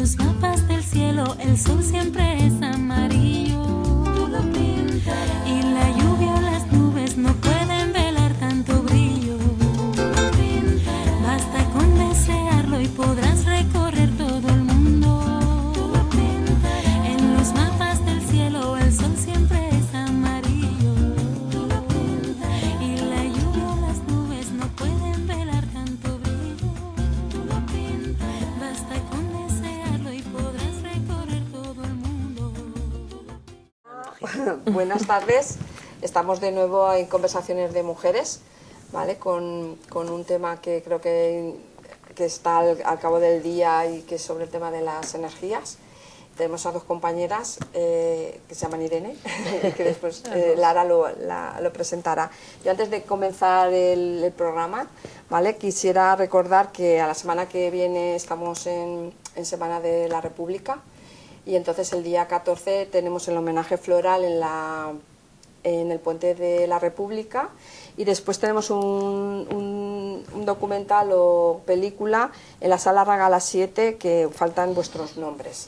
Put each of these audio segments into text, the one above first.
los mapas del cielo el sol siempre es amarillo. Tú lo pintarás. Y la lluvia o las nubes no pueden velar tanto brillo. Tú lo pintarás. Basta con desearlo y podrás recorrer todo el mundo. Tú lo pintarás. En los mapas del cielo el sol siempre es amarillo. Tú lo pintarás. Y la lluvia o las nubes no pueden velar tanto brillo. Tú lo pintarás. Basta con desearlo y podrás recorrer todo el mundo. Buenas tardes, estamos de nuevo en Conversaciones de Mujeres, ¿vale? Con un tema que creo que está al cabo del día y que es sobre el tema de las energías. Tenemos a dos compañeras que se llaman Irene y que después Lara lo presentará. Yo antes de comenzar el programa, ¿vale? Quisiera recordar que a la semana que viene estamos en Semana de la República y entonces el día 14 tenemos el homenaje floral en el Puente de la República y después tenemos un documental o película en la Sala Regala 7 que faltan vuestros nombres.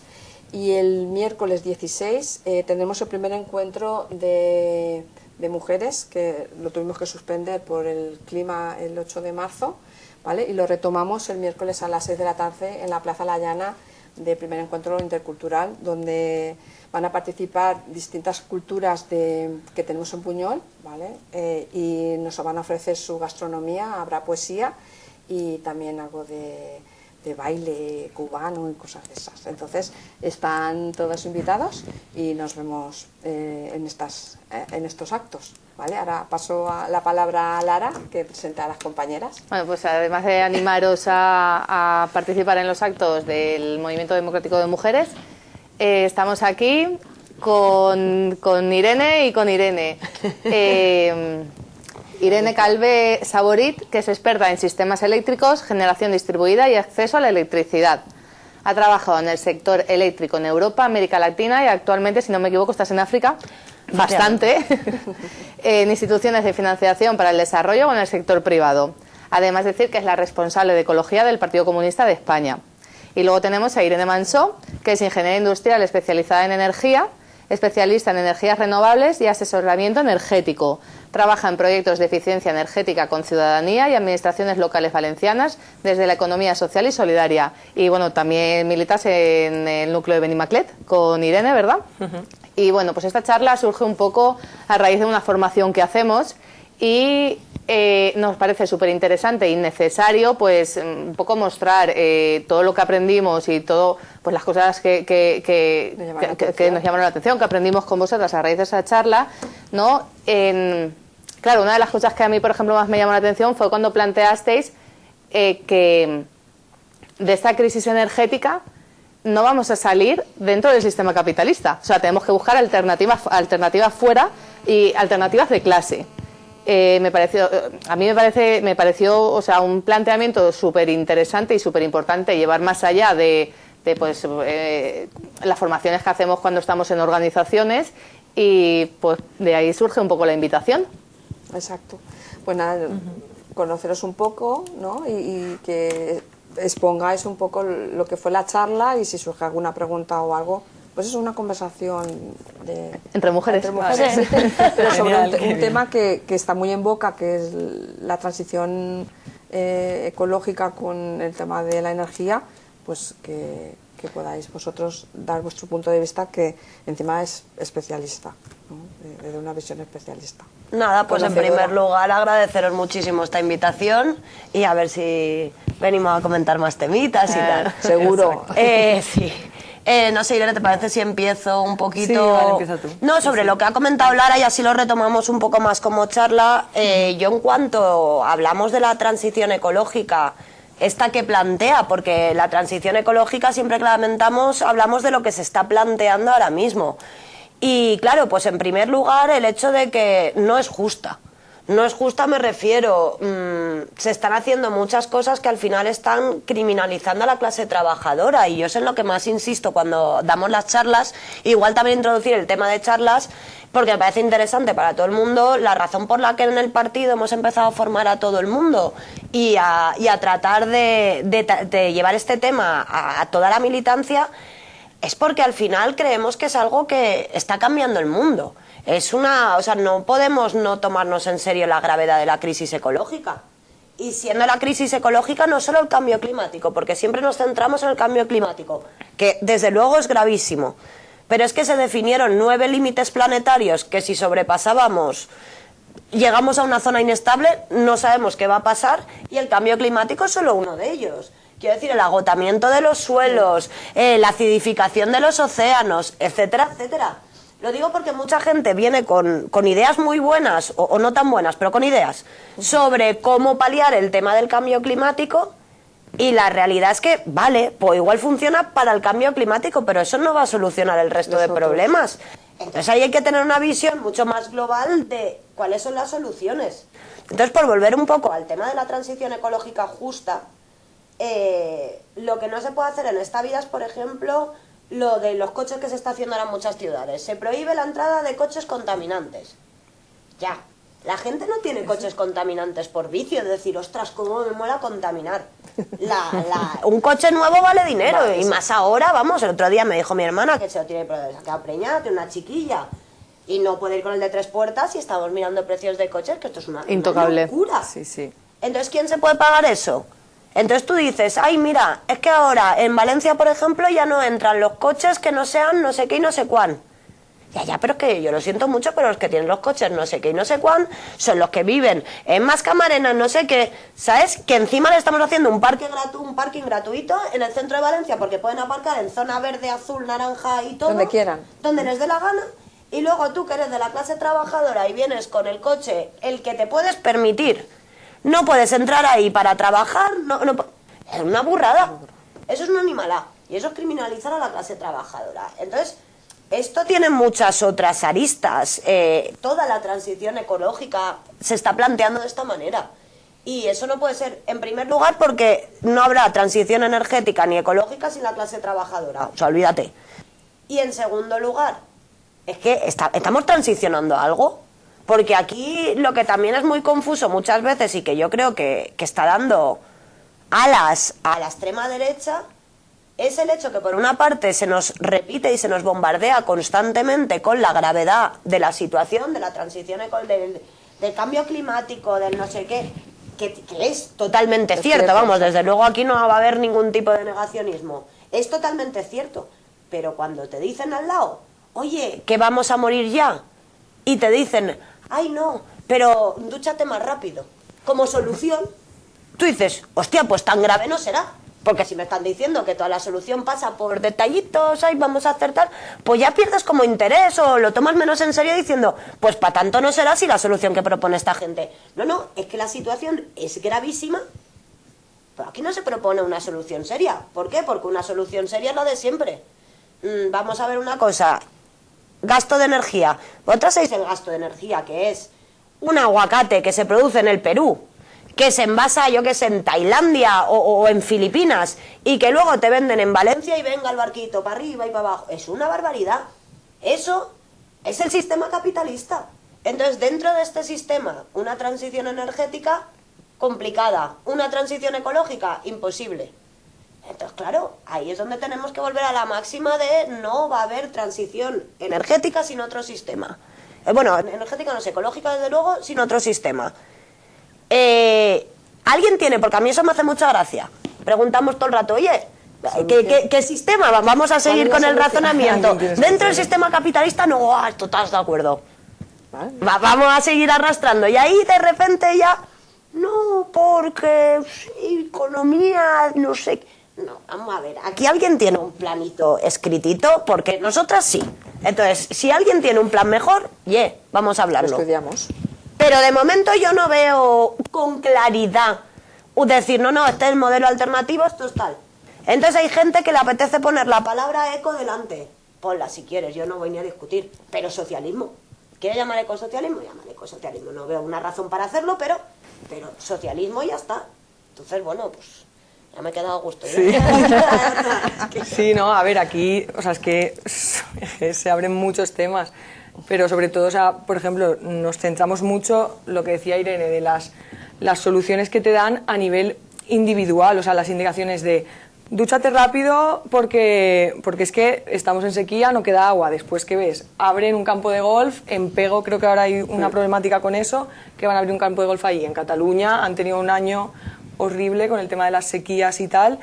Y el miércoles 16 tendremos el primer encuentro de mujeres, que lo tuvimos que suspender por el clima el 8 de marzo, ¿vale? Y lo retomamos el miércoles a las 6 de la tarde en la Plaza La Llana de primer encuentro intercultural, donde van a participar distintas culturas que tenemos en Buñol, ¿vale? Y nos van a ofrecer su gastronomía, habrá poesía y también algo de baile cubano y cosas de esas. Entonces están todos invitados y nos vemos en estos actos, ¿vale? Ahora paso la palabra a Lara, que presenta a las compañeras. Bueno, pues además de animaros a participar en los actos del Movimiento Democrático de Mujeres, estamos aquí con Irene y con Irene. Irene Calvé Saborit, que es experta en sistemas eléctricos, generación distribuida y acceso a la electricidad. Ha trabajado en el sector eléctrico en Europa, América Latina y actualmente, si no me equivoco, estás en África, bastante, en instituciones de financiación para el desarrollo o en el sector privado. Además, decir que es la responsable de ecología del Partido Comunista de España. Y luego tenemos a Irene Mansó, que es ingeniera industrial especializada en energía, especialista en energías renovables y asesoramiento energético. Trabaja en proyectos de eficiencia energética con ciudadanía y administraciones locales valencianas desde la economía social y solidaria. Y bueno, también militas en el núcleo de Benimaclet con Irene, ¿verdad? Y bueno, pues esta charla surge un poco a raíz de una formación que hacemos y nos parece súper interesante y necesario pues un poco mostrar todo lo que aprendimos y todo pues las cosas que nos llamaron la atención, que aprendimos con vosotras a raíz de esa charla, ¿no? Claro, una de las cosas que a mí, por ejemplo, más me llamó la atención fue cuando planteasteis que de esta crisis energética no vamos a salir dentro del sistema capitalista. O sea, tenemos que buscar alternativas fuera y alternativas de clase. A mí me pareció o sea, un planteamiento súper interesante y súper importante llevar más allá de las formaciones que hacemos cuando estamos en organizaciones y pues de ahí surge un poco la invitación. Exacto. Pues nada, conoceros un poco, ¿no? Y que expongáis un poco lo que fue la charla y si surge alguna pregunta o algo, pues es una conversación entre mujeres. Vale. Pero sobre un tema que está muy en boca, que es la transición ecológica con el tema de la energía, pues que podáis vosotros dar vuestro punto de vista, que encima es especialista, ¿no? De una visión especialista. Nada, pues en primer lugar agradeceros muchísimo esta invitación y a ver si venimos a comentar más temitas y tal. Seguro. Sí. No sé, Irene, ¿te parece si empiezo un poquito? Sí, vale, empieza tú. No, sobre lo que ha comentado Lara y así lo retomamos un poco más como charla. Yo en cuanto hablamos de la transición ecológica, esta que plantea, porque la transición ecológica siempre que la lamentamos hablamos de lo que se está planteando ahora mismo. Y claro, pues en primer lugar el hecho de que no es justa. No es justa, me refiero. Se están haciendo muchas cosas que al final están criminalizando a la clase trabajadora, y yo es en lo que más insisto cuando damos las charlas. Igual también introducir el tema de charlas, porque me parece interesante para todo el mundo, la razón por la que en el partido hemos empezado a formar a todo el mundo y a tratar de llevar este tema a toda la militancia, es porque al final creemos que es algo que está cambiando el mundo. O sea, no podemos no tomarnos en serio la gravedad de la crisis ecológica. Y siendo la crisis ecológica no solo el cambio climático, porque siempre nos centramos en el cambio climático, que desde luego es gravísimo, pero es que se definieron 9 límites planetarios que si sobrepasábamos llegamos a una zona inestable, no sabemos qué va a pasar, y el cambio climático es solo uno de ellos. Quiero decir, el agotamiento de los suelos, la acidificación de los océanos, etcétera, etcétera. Lo digo porque mucha gente viene con ideas muy buenas, o no tan buenas, pero con ideas, sobre cómo paliar el tema del cambio climático, y la realidad es que, vale, pues igual funciona para el cambio climático, pero eso no va a solucionar el resto de problemas. Entonces ahí hay que tener una visión mucho más global de cuáles son las soluciones. Entonces, por volver un poco al tema de la transición ecológica justa, lo que no se puede hacer en esta vida es, por ejemplo, lo de los coches que se está haciendo ahora en muchas ciudades. Se prohíbe la entrada de coches contaminantes. Ya, la gente no tiene coches contaminantes por vicio, de decir, ostras, cómo me mola contaminar. Un coche nuevo vale dinero, vale, y más ahora, vamos, el otro día me dijo mi hermana que se lo tiene que preñada, tiene una chiquilla, y no puede ir con el de 3 puertas, y estamos mirando precios de coches, que esto es una locura. Sí, sí. Entonces, ¿quién se puede pagar eso? Entonces tú dices, ay, mira, es que ahora en Valencia, por ejemplo, ya no entran los coches que no sean no sé qué y no sé cuán. Ya, pero es que yo lo siento mucho, pero los que tienen los coches no sé qué y no sé cuán son los que viven en Mascamarena, no sé qué, ¿sabes? Que encima le estamos haciendo un parking gratuito en el centro de Valencia, porque pueden aparcar en zona verde, azul, naranja y todo. Donde quieran. Donde les dé la gana. Y luego tú, que eres de la clase trabajadora y vienes con el coche, el que te puedes permitir, no puedes entrar ahí para trabajar, es una burrada. Eso es una animalada. Y eso es criminalizar a la clase trabajadora. Entonces, esto tiene muchas otras aristas. Toda la transición ecológica se está planteando de esta manera. Y eso no puede ser, en primer lugar, porque no habrá transición energética ni ecológica sin la clase trabajadora. O sea, olvídate. Y en segundo lugar, es que estamos transicionando algo. Porque aquí lo que también es muy confuso muchas veces, y que yo creo que está dando alas a la extrema derecha, es el hecho que por una parte se nos repite y se nos bombardea constantemente con la gravedad de la situación, de la transición del cambio climático, del no sé qué, que es totalmente cierto, vamos, desde luego aquí no va a haber ningún tipo de negacionismo, es totalmente cierto, pero cuando te dicen al lado, oye, que vamos a morir ya, y te dicen, ay no, pero dúchate más rápido, como solución, tú dices, hostia, pues tan grave no será. Porque si me están diciendo que toda la solución pasa por detallitos, ahí vamos a acertar, pues ya pierdes como interés o lo tomas menos en serio diciendo, pues para tanto no será si la solución que propone esta gente. No, es que la situación es gravísima, pero aquí no se propone una solución seria. ¿Por qué? Porque una solución seria es la de siempre. Vamos a ver una cosa, gasto de energía. Vosotros sabéis el gasto de energía, que es un aguacate que se produce en el Perú, que se envasa, yo que sé, en Tailandia o en Filipinas, y que luego te venden en Valencia y venga el barquito para arriba y para abajo. Es una barbaridad. Eso es el sistema capitalista. Entonces, dentro de este sistema, una transición energética complicada, una transición ecológica imposible. Entonces, claro, ahí es donde tenemos que volver a la máxima de no va a haber transición energética sin otro sistema. Bueno, energética no sé, ecológica desde luego, sin otro sistema. Alguien tiene, porque a mí eso me hace mucha gracia, preguntamos todo el rato, oye, ¿qué sistema? Vamos a seguir con el razonamiento. Dentro del sistema capitalista no, esto estás de acuerdo. Vamos a seguir arrastrando. Y ahí de repente ya, no, porque economía, no sé. No, vamos a ver, aquí alguien tiene un planito escritito, porque nosotras sí. Entonces, si alguien tiene un plan mejor, vamos a hablarlo. Lo estudiamos. Pero de momento yo no veo con claridad decir, no, este es el modelo alternativo, esto es tal. Entonces hay gente que le apetece poner la palabra eco delante. Ponla si quieres, yo no voy ni a discutir. Pero socialismo, quiere llamar ecosocialismo, llámale ecosocialismo. No veo una razón para hacerlo, pero socialismo y ya está. Entonces, bueno, pues ya me he quedado a gusto. Sí. Sí, no, a ver, aquí, o sea, es que se abren muchos temas, pero sobre todo, o sea, por ejemplo, nos centramos mucho, lo que decía Irene, de las soluciones que te dan a nivel individual, o sea, las indicaciones de dúchate rápido porque es que estamos en sequía, no queda agua. Después, ¿qué ves? Abren un campo de golf, en Pego creo que ahora hay una problemática con eso, que van a abrir un campo de golf ahí. En Cataluña han tenido un año horrible con el tema de las sequías y tal,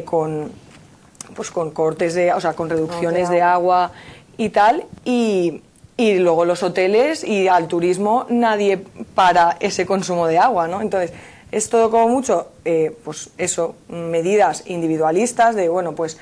con cortes de, o sea, con reducciones de agua y tal, y luego los hoteles y al turismo nadie para ese consumo de agua, ¿no? Entonces, es todo como mucho, pues eso, medidas individualistas de, bueno, pues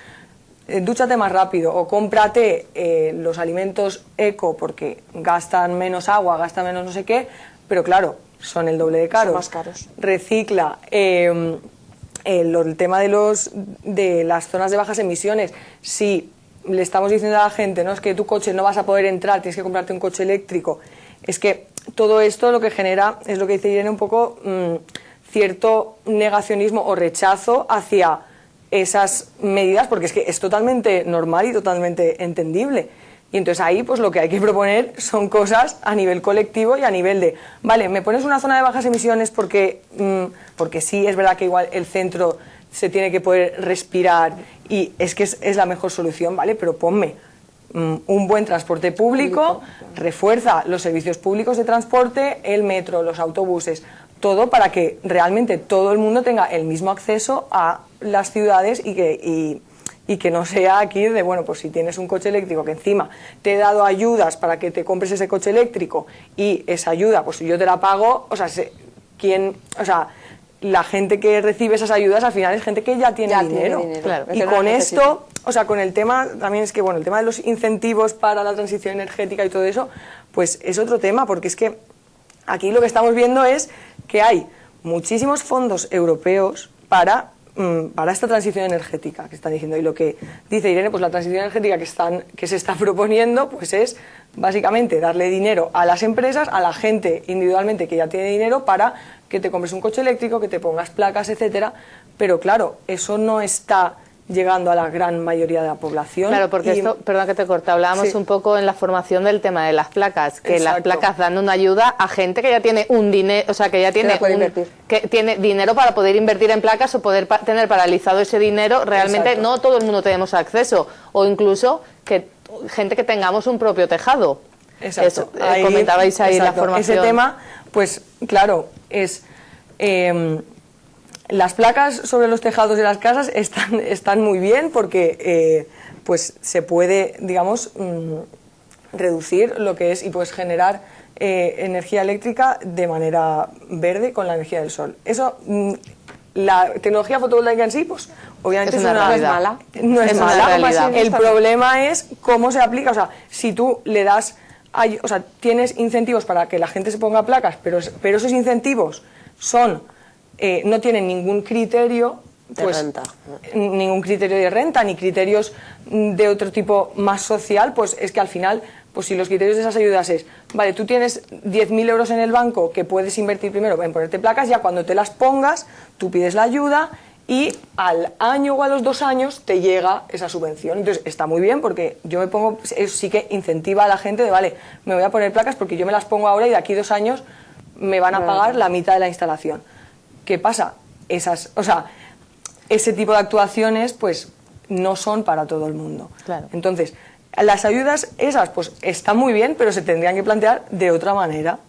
dúchate más rápido o cómprate los alimentos eco porque gastan menos agua, gastan menos no sé qué, pero claro, son el doble de caros. Son más caros. Recicla. El tema de las zonas de bajas emisiones, si le estamos diciendo a la gente, no es que tu coche no vas a poder entrar, tienes que comprarte un coche eléctrico, es que todo esto lo que genera es lo que dice Irene un poco, cierto negacionismo o rechazo hacia esas medidas, porque es que es totalmente normal y totalmente entendible. Y entonces ahí pues lo que hay que proponer son cosas a nivel colectivo y a nivel de, vale, me pones una zona de bajas emisiones porque sí, es verdad que igual el centro se tiene que poder respirar y es que es la mejor solución, ¿vale? Pero ponme un buen transporte público, refuerza los servicios públicos de transporte, el metro, los autobuses, todo para que realmente todo el mundo tenga el mismo acceso a las ciudades y que no sea aquí de, bueno, pues si tienes un coche eléctrico que encima te he dado ayudas para que te compres ese coche eléctrico y esa ayuda, pues yo te la pago, o sea, la gente que recibe esas ayudas al final es gente que ya tiene dinero. Claro. Y con esto, o sea, con el tema, también es que, bueno, el tema de los incentivos para la transición energética y todo eso, pues es otro tema, porque es que aquí lo que estamos viendo es que hay muchísimos fondos europeos para esta transición energética que están diciendo. Y lo que dice Irene, pues la transición energética que se está proponiendo, pues es básicamente darle dinero a las empresas, a la gente individualmente que ya tiene dinero para que te compres un coche eléctrico, que te pongas placas, etcétera. Pero claro, eso no está llegando a la gran mayoría de la población. Claro, porque esto, perdón que te corte, hablábamos un poco en la formación del tema de las placas, que las placas dan una ayuda a gente que ya tiene un dinero, o sea, que ya tiene que tiene dinero para poder invertir en placas o poder tener paralizado ese dinero. Realmente no todo el mundo tenemos acceso, o incluso que gente que tengamos un propio tejado. Exacto. Eso, comentabais ahí la formación. Ese tema, pues claro, es las placas sobre los tejados de las casas están muy bien porque pues se puede, digamos, reducir lo que es y pues generar energía eléctrica de manera verde con la energía del sol. Eso, la tecnología fotovoltaica en sí, pues obviamente es mala. No es mala. Realidad. El problema es cómo se aplica. O sea, si tú le das, o sea, tienes incentivos para que la gente se ponga placas, pero esos incentivos no tienen ningún criterio de renta. Ningún criterio de renta, ni criterios de otro tipo más social, pues es que al final, pues si los criterios de esas ayudas es, vale, tú tienes 10.000 euros en el banco que puedes invertir primero en ponerte placas, ya cuando te las pongas, tú pides la ayuda y al año o a los 2 años te llega esa subvención. Entonces está muy bien porque yo me pongo, eso sí que incentiva a la gente de, vale, me voy a poner placas porque yo me las pongo ahora y de aquí 2 años me van a pagar la mitad de la instalación. ¿Qué pasa? Ese tipo de actuaciones pues no son para todo el mundo. Claro. Entonces, las ayudas esas pues están muy bien, pero se tendrían que plantear de otra manera.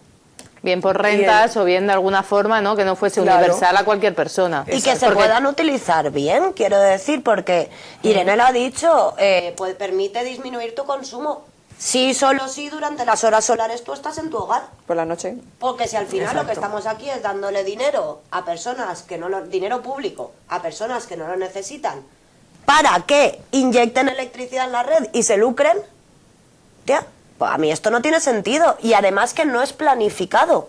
Bien por rentas o bien de alguna forma, ¿no? Que no fuese universal a cualquier persona. Y que se puedan utilizar bien, quiero decir, porque Irene lo ha dicho, pues permite disminuir tu consumo. Sí, solo sí durante las horas solares tú estás en tu hogar. Por la noche. Porque si al final lo que estamos aquí es dándole dinero a personas que no dinero público a personas que no lo necesitan para que inyecten electricidad en la red y se lucren, tía, pues a mí esto no tiene sentido y además que no es planificado.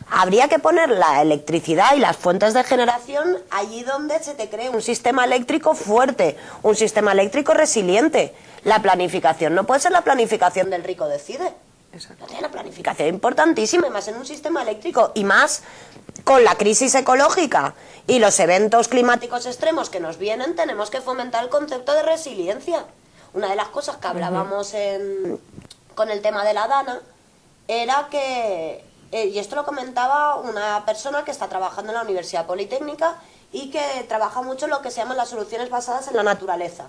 Habría que poner la electricidad y las fuentes de generación allí donde se te cree un sistema eléctrico fuerte, un sistema eléctrico resiliente. La planificación no puede ser la planificación del rico decide. Exacto. La planificación es importantísima, y más en un sistema eléctrico, y más con la crisis ecológica y los eventos climáticos extremos que nos vienen, tenemos que fomentar el concepto de resiliencia. Una de las cosas que hablábamos con el tema de la DANA era que, y esto lo comentaba una persona que está trabajando en la Universidad Politécnica y que trabaja mucho en lo que se llaman las soluciones basadas en la naturaleza.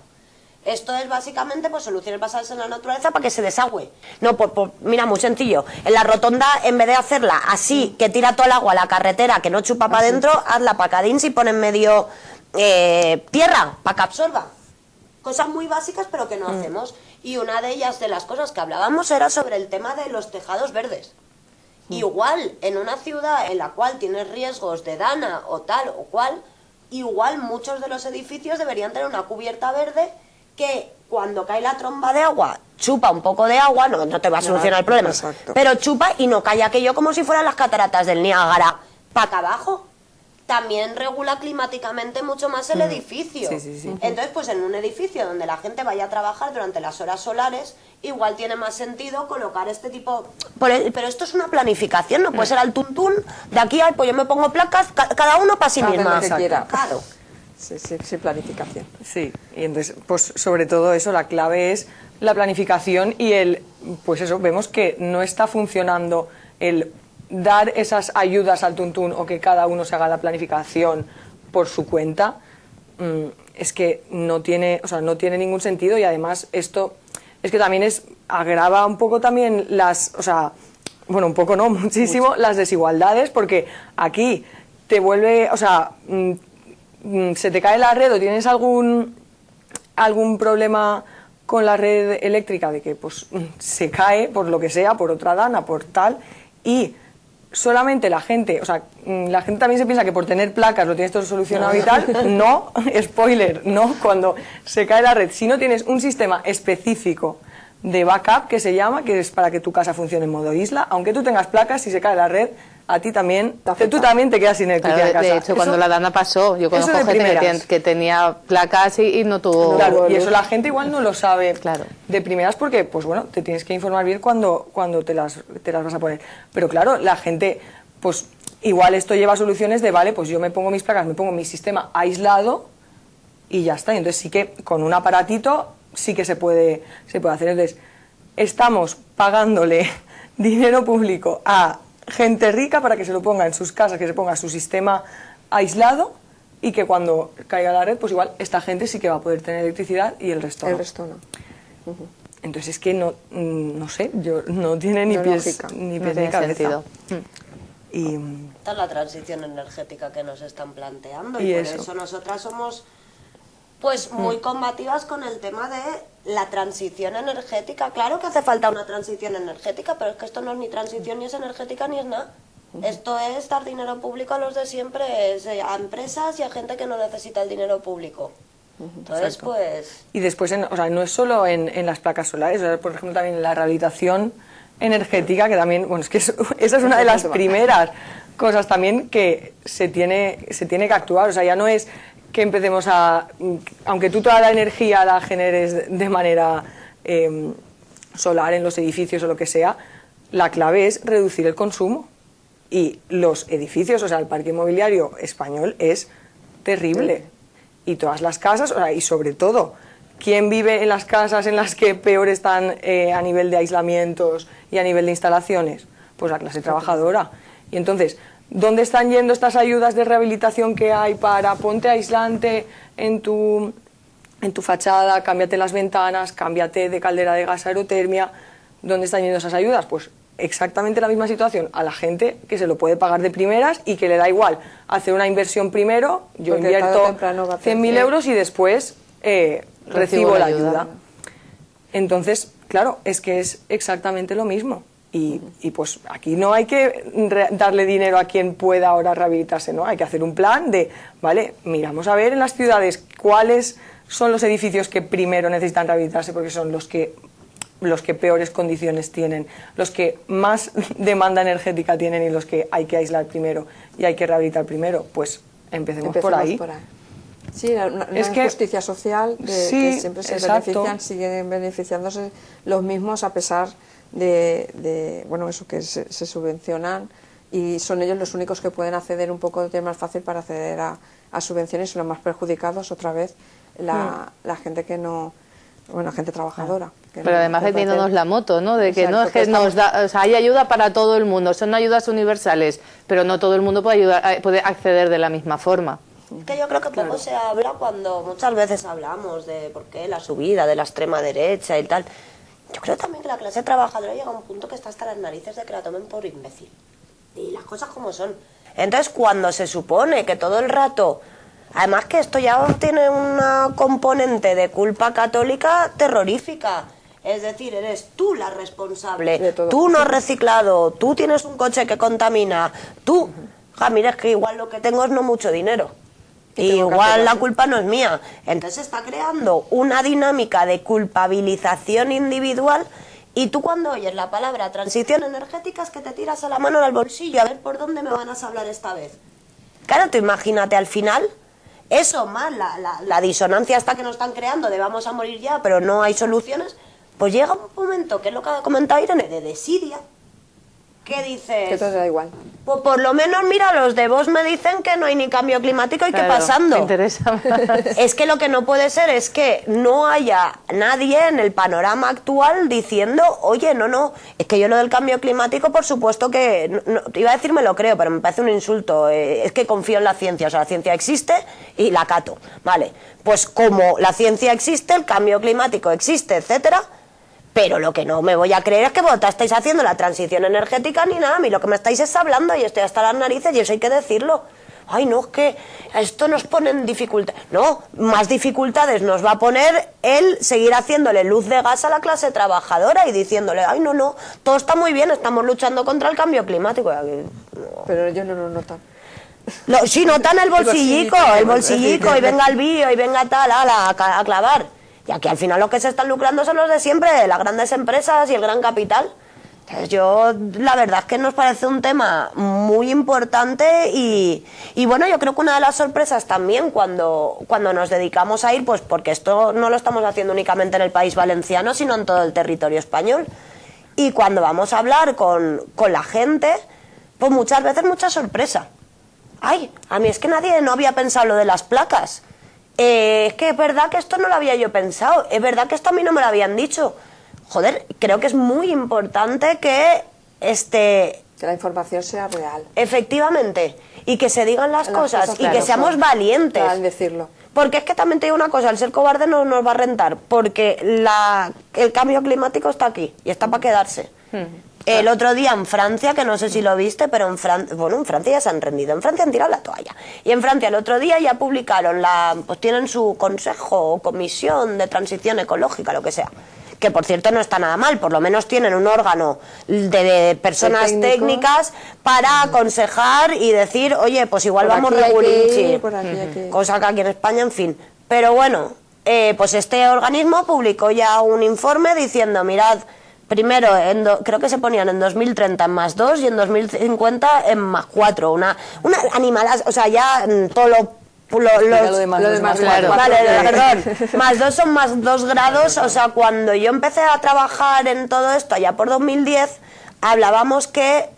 Esto es básicamente pues soluciones basadas en la naturaleza para que se desagüe. No, mira, muy sencillo. En la rotonda, en vez de hacerla así, que tira todo el agua a la carretera, que no chupa para adentro, hazla para cadín y pon en medio tierra, para que absorba. Cosas muy básicas, pero que no hacemos. Y una de ellas, de las cosas que hablábamos, era sobre el tema de los tejados verdes. Igual, en una ciudad en la cual tienes riesgos de dana o tal o cual, igual muchos de los edificios deberían tener una cubierta verde que cuando cae la tromba de agua, chupa un poco de agua, no te va a solucionar el problema, exacto. pero chupa y no cae aquello como si fueran las cataratas del Niágara para acá abajo. También regula climáticamente mucho más el edificio. Sí. Entonces, pues en un edificio donde la gente vaya a trabajar durante las horas solares, igual tiene más sentido colocar este tipo... Pero esto es una planificación, no puede ser al tuntún, de aquí al pues yo me pongo placas, cada uno para sí Cada misma. uno que quiera. Claro. Sí, planificación. Sí, y entonces, pues sobre todo eso, la clave es la planificación y pues eso, vemos que no está funcionando el dar esas ayudas al tuntún o que cada uno se haga la planificación por su cuenta, es que no tiene ningún sentido, y además esto es que también agrava un poco también un poco no, muchísimo las desigualdades, porque aquí te vuelve, se te cae la red o tienes algún problema con la red eléctrica de que pues se cae por lo que sea, por otra dana, por tal, y solamente la gente también se piensa que por tener placas lo tienes todo solucionado y tal. No, spoiler, no, cuando se cae la red, si no tienes un sistema específico de backup que se llama, que es para que tu casa funcione en modo isla, aunque tú tengas placas, si se cae la red, a ti también, tú también te quedas sin electricidad en casa. De hecho, cuando la dana pasó, yo conozco gente que tenía placas y no tuvo... Claro, y eso la gente igual no lo sabe Claro. de primeras porque, pues bueno, te tienes que informar bien cuando te las vas a poner. Pero claro, la gente, pues igual esto lleva soluciones de, vale, pues yo me pongo mis placas, me pongo mi sistema aislado y ya está. Y entonces sí que con un aparatito sí que se puede hacer. Entonces, estamos pagándole dinero público a gente rica para que se lo ponga en sus casas, que se ponga su sistema aislado, y que cuando caiga la red, pues igual esta gente sí que va a poder tener electricidad y el resto no. El resto no. Entonces es que no sé, no tiene ni No pies lógica. ni No pies tiene ni cabeza. sentido. Y Esta es la transición energética que nos están planteando, Y y por eso. eso nosotras somos pues muy combativas con el tema de la transición energética. Claro que hace falta una transición energética, pero es que esto no es ni transición, ni es energética, ni es nada. Esto es dar dinero público a los de siempre, a empresas y a gente que no necesita el dinero público. Entonces, Exacto. pues... Y después, no es solo en las placas solares, por ejemplo, también en la rehabilitación energética, que también, bueno, es que esa es una de las primeras cosas también que se tiene que actuar. O sea, ya no es que empecemos aunque tú toda la energía la generes de manera solar en los edificios o lo que sea, la clave es reducir el consumo. Y los edificios, el parque inmobiliario español es terrible. Y todas las casas, y sobre todo, ¿quién vive en las casas en las que peor están a nivel de aislamientos y a nivel de instalaciones? Pues la clase trabajadora. Y entonces, ¿dónde están yendo estas ayudas de rehabilitación que hay para ponte aislante en tu fachada, cámbiate las ventanas, cámbiate de caldera de gas aerotermia? ¿Dónde están yendo esas ayudas? Pues exactamente la misma situación a la gente que se lo puede pagar de primeras y que le da igual hacer una inversión primero. Yo Porque tarde o invierto temprano va a hacer 100.000 euros y después recibo la ayuda. Entonces, claro, es que es exactamente lo mismo. Y pues aquí no hay que darle dinero a quien pueda ahora rehabilitarse, ¿no? Hay que hacer un plan de, vale, miramos a ver en las ciudades cuáles son los edificios que primero necesitan rehabilitarse, porque son los que peores condiciones tienen, los que más demanda energética tienen y los que hay que aislar primero y hay que rehabilitar primero. Pues empecemos por ahí. Sí, una injusticia social que siempre se exacto. siguen beneficiándose los mismos a pesar bueno, eso que se subvencionan y son ellos los únicos que pueden acceder un poco de más fácil para acceder a subvenciones y los más perjudicados otra vez la gente que no, bueno, gente trabajadora. Pero además vendiéndonos la moto, ¿no? De que Exacto, no es que nos da, o sea, hay ayuda para todo el mundo, son ayudas universales, pero no todo el mundo puede acceder de la misma forma. Que yo creo que poco se habla cuando muchas veces hablamos de por qué la subida de la extrema derecha y tal. Yo creo también que la clase trabajadora llega a un punto que está hasta las narices de que la tomen por imbécil. Y las cosas como son. Entonces, cuando se supone que todo el rato... Además que esto ya tiene una componente de culpa católica terrorífica. Es decir, eres tú la responsable. Tú no has reciclado, tú tienes un coche que contamina, tú... mira, es que igual lo que tengo es no mucho dinero. Y igual la culpa no es mía. Entonces está creando una dinámica de culpabilización individual y tú cuando oyes la palabra transición energética es que te tiras a la mano al bolsillo a ver por dónde me van a hablar esta vez. Claro, tú imagínate al final, eso más la disonancia esta que nos están creando de vamos a morir ya, pero no hay soluciones, pues llega un momento, que es lo que ha comentado Irene, de desidia. ¿Qué dices? Que todo da igual. Pues por lo menos, mira, los de Vox me dicen que no hay ni cambio climático y Claro, qué pasando. me interesa más. Es que lo que no puede ser es que no haya nadie en el panorama actual diciendo, oye, no, es que yo lo del cambio climático, por supuesto que, iba a decir me lo creo, pero me parece un insulto, es que confío en la ciencia, o sea, la ciencia existe y la acato, ¿vale? Pues como la ciencia existe, el cambio climático existe, etcétera. Pero lo que no me voy a creer es que vosotros estáis haciendo la transición energética ni nada. A mí lo que me estáis es hablando y estoy hasta las narices y eso hay que decirlo. Ay, no, es que esto nos pone en dificultad. No, más dificultades nos va a poner el seguir haciéndole luz de gas a la clase trabajadora y diciéndole, ay, no, todo está muy bien, estamos luchando contra el cambio climático. Pero ellos no lo notan. Sí, notan el bolsillico y venga el bio y venga tal, a clavar. Y aquí al final los que se están lucrando son los de siempre, las grandes empresas y el gran capital. Entonces la verdad es que nos parece un tema muy importante y bueno, yo creo que una de las sorpresas también cuando nos dedicamos a ir, pues porque esto no lo estamos haciendo únicamente en el país valenciano, sino en todo el territorio español. Y cuando vamos a hablar con la gente, pues muchas veces mucha sorpresa. Ay, a mí es que nadie no había pensado lo de las placas. Es que es verdad que esto no lo había yo pensado, es verdad que esto a mí no me lo habían dicho. Joder, creo que es muy importante que que la información sea real. Efectivamente, y que se digan las cosas y claro, que seamos valientes. Al decirlo. Porque es que también te digo una cosa, el ser cobarde no nos va a rentar, porque el cambio climático está aquí y está para quedarse. El otro día en Francia, que no sé si lo viste, pero en Francia ya se han rendido, en Francia han tirado la toalla. Y en Francia el otro día ya publicaron, pues tienen su consejo o comisión de transición ecológica, lo que sea. Que por cierto no está nada mal, por lo menos tienen un órgano de personas técnicas para aconsejar y decir, oye, pues igual vamos regulinchi, cosa que aquí en España, en fin. Pero bueno, pues este organismo publicó ya un informe diciendo, mirad, primero, creo que se ponían en 2030 en +2 y en 2050 en +4. Una animalada, o sea, ya todo lo demás, claro. Vale, perdón. +2 son +2 grados, o sea, cuando yo empecé a trabajar en todo esto, allá por 2010, hablábamos que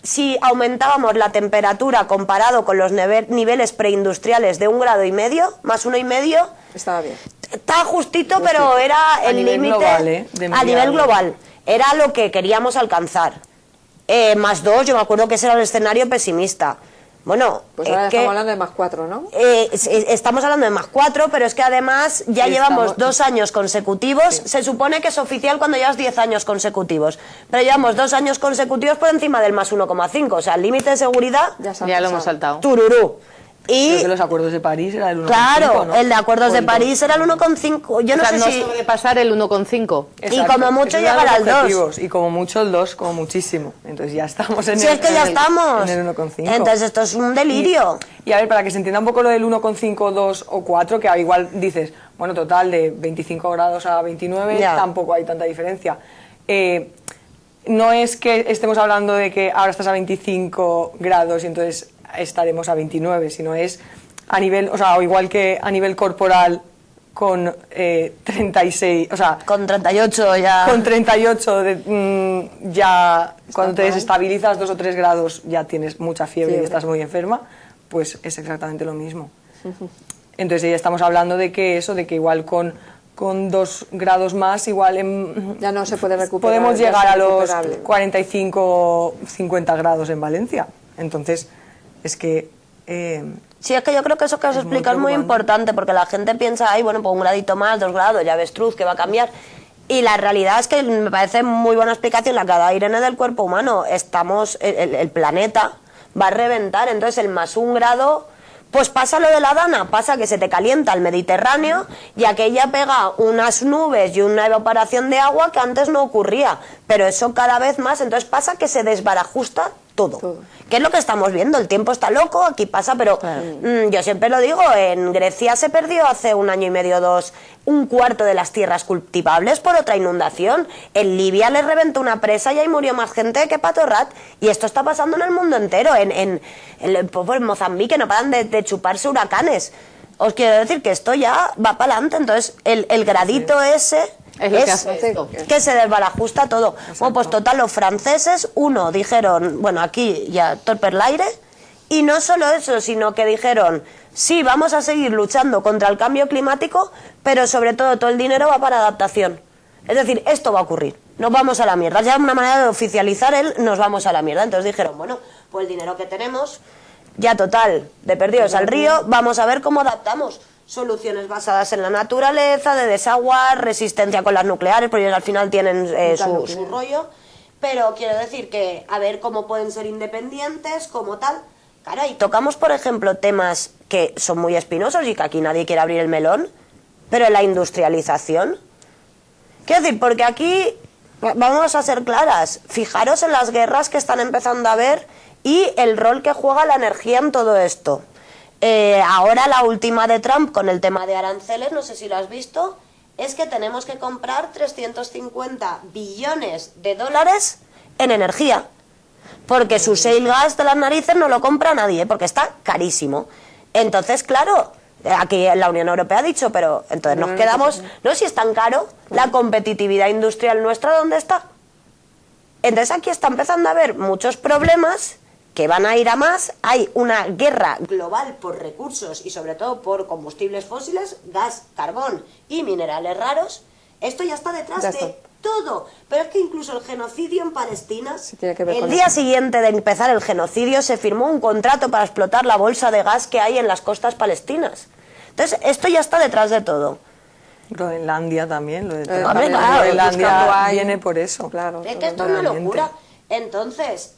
si aumentábamos la temperatura comparado con los niveles preindustriales de 1,5 grados, +1,5, estaba bien. Está justito, pero era el límite a nivel global. Era lo que queríamos alcanzar. +2, yo me acuerdo que ese era el escenario pesimista. Bueno, pues ahora estamos hablando de +4, ¿no? Estamos hablando de +4, pero es que además ya llevamos 2 años consecutivos. Sí. Se supone que es oficial cuando llevas 10 años consecutivos, pero llevamos 2 años consecutivos por encima del +1,5. O sea, el límite de seguridad ya lo hemos saltado. Tururú. Y creo que los acuerdos de París era el 1,5. Claro, ¿no? el de acuerdos de París era el 1,5. Yo no sé si sobrepasar el 1,5. Y como mucho llegar al 2. Y como mucho el 2, como muchísimo. Entonces ya estamos en el 1,5. Entonces esto es un delirio. Y a ver, para que se entienda un poco lo del 1,5, 2 o 4, que igual dices, bueno, total, de 25 grados a 29 tampoco hay tanta diferencia. No es que estemos hablando de que ahora estás a 25 grados y entonces estaremos a 29, sino es a nivel, o sea, o igual que a nivel corporal con 36, o sea, Con 38 ya. con 38 ya cuando te desestabilizas 2 o 3 grados ya tienes mucha fiebre y estás muy enferma, pues es exactamente lo mismo. Entonces ya estamos hablando de que eso, de que igual con 2 grados más, igual ya no se puede recuperar. podemos ya llegar es a los irrecuperable. 45, 50 grados en Valencia. Entonces, es que... Sí, es que yo creo que eso que os Es muy explica es muy preocupante. importante, porque la gente piensa, ay, bueno, pues 1 gradito más, 2 grados, ya ves, truz, que va a cambiar. Y la realidad es que me parece muy buena explicación la que ha dado Irene del cuerpo humano. El planeta va a reventar, entonces el +1 grado, pues pasa lo de la Dana, pasa que se te calienta el Mediterráneo y aquella pega unas nubes y una evaporación de agua que antes no ocurría, pero eso cada vez más, entonces pasa que se desbarajusta todo. ¿Qué es lo que estamos viendo? El tiempo está loco, aquí pasa, pero yo siempre lo digo, en Grecia se perdió hace 1 año y medio, 2, 1/4 de las tierras cultivables por otra inundación. En Libia les reventó una presa y ahí murió más gente que Patorrat. Y esto está pasando en el mundo entero. En Mozambique no paran de chuparse huracanes. Os quiero decir que esto ya va para adelante. Entonces, el gradito ese... Es lo que hace esto. que se desbarajusta todo. Bueno, pues total, los franceses, dijeron, bueno, aquí ya torpe el aire, y no solo eso, sino que dijeron, sí, vamos a seguir luchando contra el cambio climático, pero sobre todo el dinero va para adaptación. Es decir, esto va a ocurrir, nos vamos a la mierda. Ya una manera de oficializar nos vamos a la mierda. Entonces dijeron, bueno, pues el dinero que tenemos, ya total, de perdidos al río, vamos a ver cómo adaptamos. Soluciones basadas en la naturaleza, de desaguar, resistencia con las nucleares, porque ellos al final tienen su rollo. Pero quiero decir que a ver cómo pueden ser independientes, como tal. Claro, y tocamos, por ejemplo, temas que son muy espinosos y que aquí nadie quiere abrir el melón, pero la industrialización. Quiero decir, porque aquí, vamos a ser claras, fijaros en las guerras que están empezando a haber y el rol que juega la energía en todo esto. Ahora la última de Trump con el tema de aranceles, no sé si lo has visto, es que tenemos que comprar 350 billones de dólares en energía, porque su shale gas de las narices no lo compra nadie, porque está carísimo. Entonces, claro, aquí la Unión Europea ha dicho, pero entonces nos quedamos, no, si es tan caro, la competitividad industrial nuestra, ¿dónde está? Entonces aquí está empezando a haber muchos problemas que van a ir a más. Hay una guerra global por recursos y sobre todo por combustibles fósiles, gas, carbón y minerales raros. Esto ya está detrás de todo. Pero es que incluso el genocidio en Palestina, el día siguiente de empezar el genocidio se firmó un contrato para explotar la bolsa de gas que hay en las costas palestinas. Entonces esto ya está detrás de todo. Groenlandia también, lo de claro, Groenlandia viene por eso. Claro, es que esto es una locura. Entonces,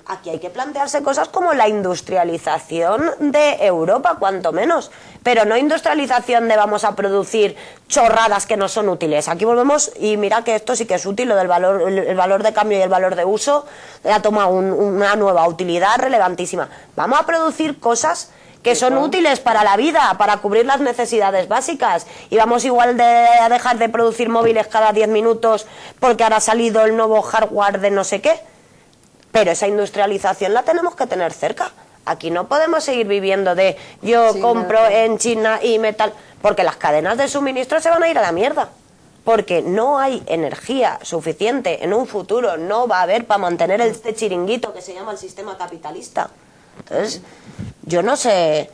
aquí hay que plantearse cosas como la industrialización de Europa, cuanto menos. Pero no industrialización de vamos a producir chorradas que no son útiles. Aquí volvemos, y mira que esto sí que es útil, lo del valor, el valor de cambio y el valor de uso ha tomado una nueva utilidad relevantísima. Vamos a producir cosas que son útiles para la vida, para cubrir las necesidades básicas. Y vamos igual a dejar de producir móviles cada 10 minutos porque ahora ha salido el nuevo hardware de no sé qué. Pero esa industrialización la tenemos que tener cerca. Aquí no podemos seguir viviendo de yo compro en China y metal, porque las cadenas de suministro se van a ir a la mierda. Porque no hay energía suficiente en un futuro, no va a haber para mantener este chiringuito que se llama el sistema capitalista. Entonces, yo no sé.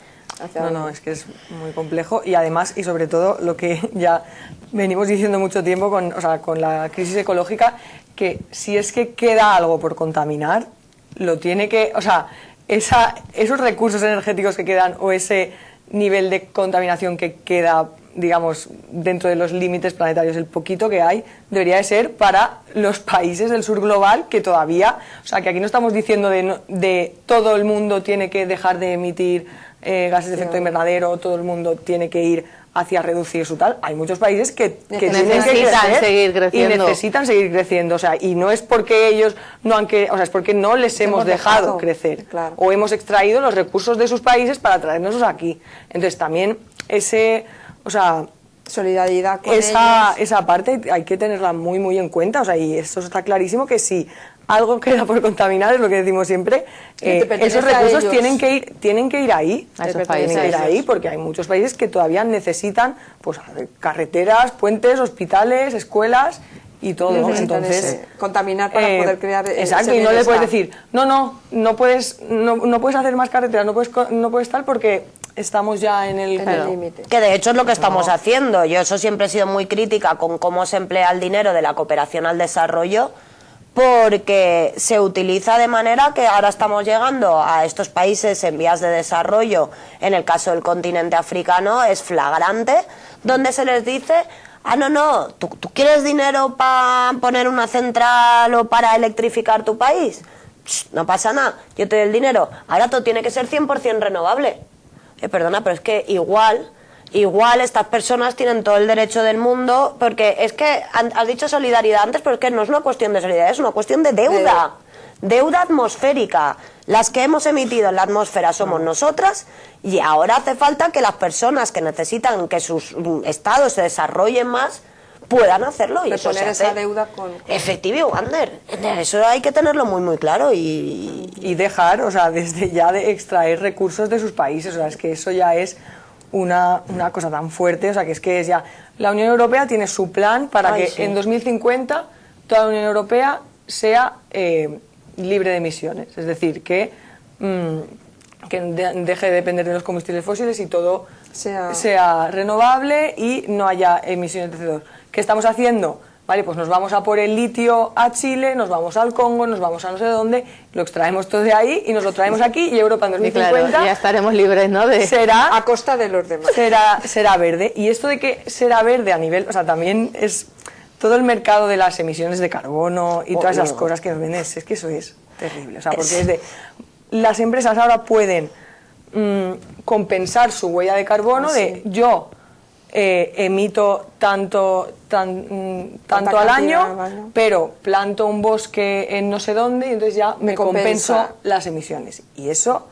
No, es que es muy complejo y además, y sobre todo, lo que ya venimos diciendo mucho tiempo con la crisis ecológica, que si es que queda algo por contaminar, lo tiene que, esos recursos energéticos que quedan o ese nivel de contaminación que queda, digamos, dentro de los límites planetarios, el poquito que hay, debería de ser para los países del sur global que todavía, que aquí no estamos diciendo de todo el mundo tiene que dejar de emitir gases de efecto invernadero, todo el mundo tiene que ir hacia reducir su tal. Hay muchos países que tienen que crecer seguir creciendo. y necesitan seguir creciendo, y no es porque ellos no han es porque no les hemos dejado crecer, claro. O hemos extraído los recursos de sus países para traernos aquí. Entonces también solidaridad con esa parte hay que tenerla muy muy en cuenta, y eso está clarísimo, que si algo queda por contaminar, es lo que decimos siempre, te pertenece esos a recursos ellos. tienen que ir ahí, A esos tienen que ir países. ahí, porque hay muchos países que todavía necesitan pues carreteras, puentes, hospitales, escuelas y todo. Necesitan Entonces, contaminar para poder crear exacto, ese y no le puedes bienestar. decir, no puedes hacer más carreteras, no puedes tal porque estamos ya en el... En el límite. Que de hecho es lo que estamos haciendo. Yo eso siempre he sido muy crítica con cómo se emplea el dinero de la cooperación al desarrollo, porque se utiliza de manera que ahora estamos llegando a estos países en vías de desarrollo, en el caso del continente africano es flagrante, donde se les dice, no, ¿tú quieres dinero para poner una central o para electrificar tu país? No pasa nada, yo te doy el dinero, ahora todo tiene que ser 100% renovable. Perdona, pero es que igual estas personas tienen todo el derecho del mundo, porque es que has dicho solidaridad antes, pero es que no es una cuestión de solidaridad, es una cuestión de deuda atmosférica. Las que hemos emitido en la atmósfera somos nosotras, y ahora hace falta que las personas que necesitan que sus estados se desarrollen más puedan hacerlo, y eso se Reponer hace. esa deuda con... Efectivo, Wander. Eso hay que tenerlo muy muy claro Y dejar, o sea, desde ya de extraer recursos de sus países, o sea, es que eso ya es una cosa tan fuerte, o sea, que es ya... La Unión Europea tiene su plan para que sí. en 2050 toda la Unión Europea sea libre de emisiones, es decir, que deje de depender de los combustibles fósiles y todo sea renovable y no haya emisiones de CO2. ¿Qué estamos haciendo? Vale, pues nos vamos a por el litio a Chile, nos vamos al Congo, nos vamos a no sé dónde, lo extraemos todo de ahí y nos lo traemos aquí, y Europa en Y claro, 2050 ya estaremos libres, ¿no? será A costa de los demás. será verde. Y esto de que será verde a nivel, o sea, también es todo el mercado de las emisiones de carbono y todas esas cosas que nos venden, es que eso es terrible, o sea, porque es de... Las empresas ahora pueden compensar su huella de carbono de yo emito tanto al año, pero planto un bosque en no sé dónde y entonces ya me compenso las emisiones. Y eso...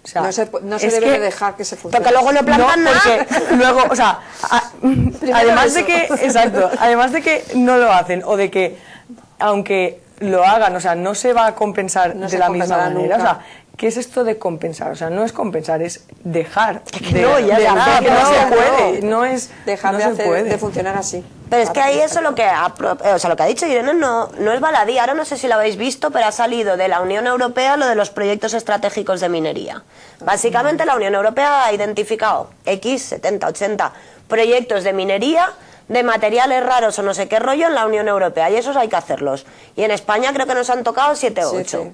O sea, No se debe de dejar que se funcione. Porque luego no plantan nada. porque luego, o sea, además de que, exacto, además de que no lo hacen, o de que aunque lo hagan, o sea, no se va a compensar No de se la misma compensará manera, nunca. o sea, ¿qué es esto de compensar? O sea, no es compensar, es dejar no, ya está, que no no, se no. puede, no es Dejar no de, se puede. de funcionar así. Pero es que ahí eso lo que lo que ha dicho Irene no es baladí. Ahora no sé si lo habéis visto, pero ha salido de la Unión Europea lo de los proyectos estratégicos de minería. Básicamente la Unión Europea ha identificado X, 70, 80 proyectos de minería de materiales raros o no sé qué rollo en la Unión Europea, y esos hay que hacerlos. Y en España creo que nos han tocado 7 o 8. Sí.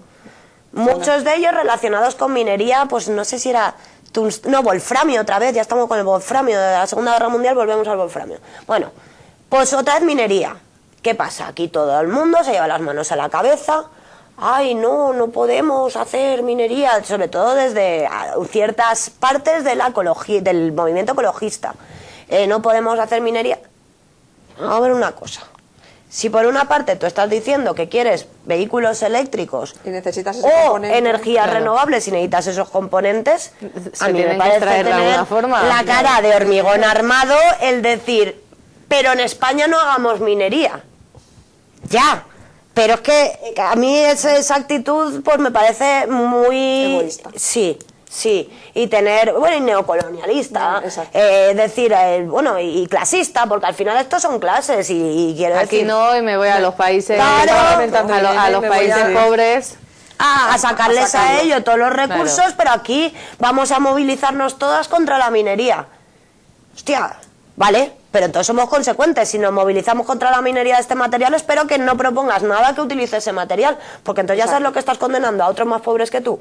Muchos de ellos relacionados con minería, pues no sé si era... wolframio otra vez, ya estamos con el wolframio, de la Segunda Guerra Mundial volvemos al wolframio. Bueno, pues otra vez minería. ¿Qué pasa? Aquí todo el mundo se lleva las manos a la cabeza. Ay, no podemos hacer minería, sobre todo desde ciertas partes de la ecología, del movimiento ecologista. No podemos hacer minería. Vamos a ver una cosa. Si por una parte tú estás diciendo que quieres vehículos eléctricos Y necesitas esos o componentes. energías renovables y necesitas esos componentes, Se a mí me tienen que parece extraer de tener alguna forma. la cara de hormigón armado el decir, pero en España no hagamos minería. Ya, pero es que a mí esa actitud pues me parece muy... Egoísta. Sí, y tener, y neocolonialista, Exacto. decir, y clasista, porque al final estos son clases y quiero Aquí decir... no, y me voy a los países, Claro. a los Me voy países a- pobres. A sacarles a sacarlo. ellos todos los recursos, Claro. pero aquí vamos a movilizarnos todas contra la minería. Hostia, vale, pero entonces somos consecuentes. Si nos movilizamos contra la minería de este material, espero que no propongas nada que utilice ese material, porque entonces ya sabes lo que estás condenando a otros más pobres que tú.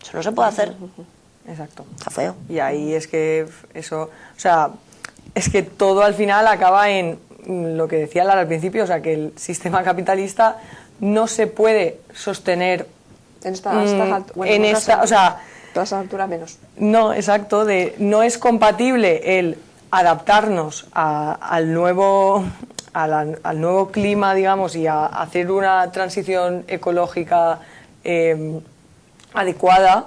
Eso no se puede hacer. Exacto. Está feo. Y ahí es que eso, o sea, es que todo al final acaba en lo que decía Lara al principio, o sea, que el sistema capitalista no se puede sostener En esta altura. en esta, o sea, Todas altura menos. no, exacto, no es compatible el adaptarnos al nuevo clima, digamos, y a hacer una transición ecológica adecuada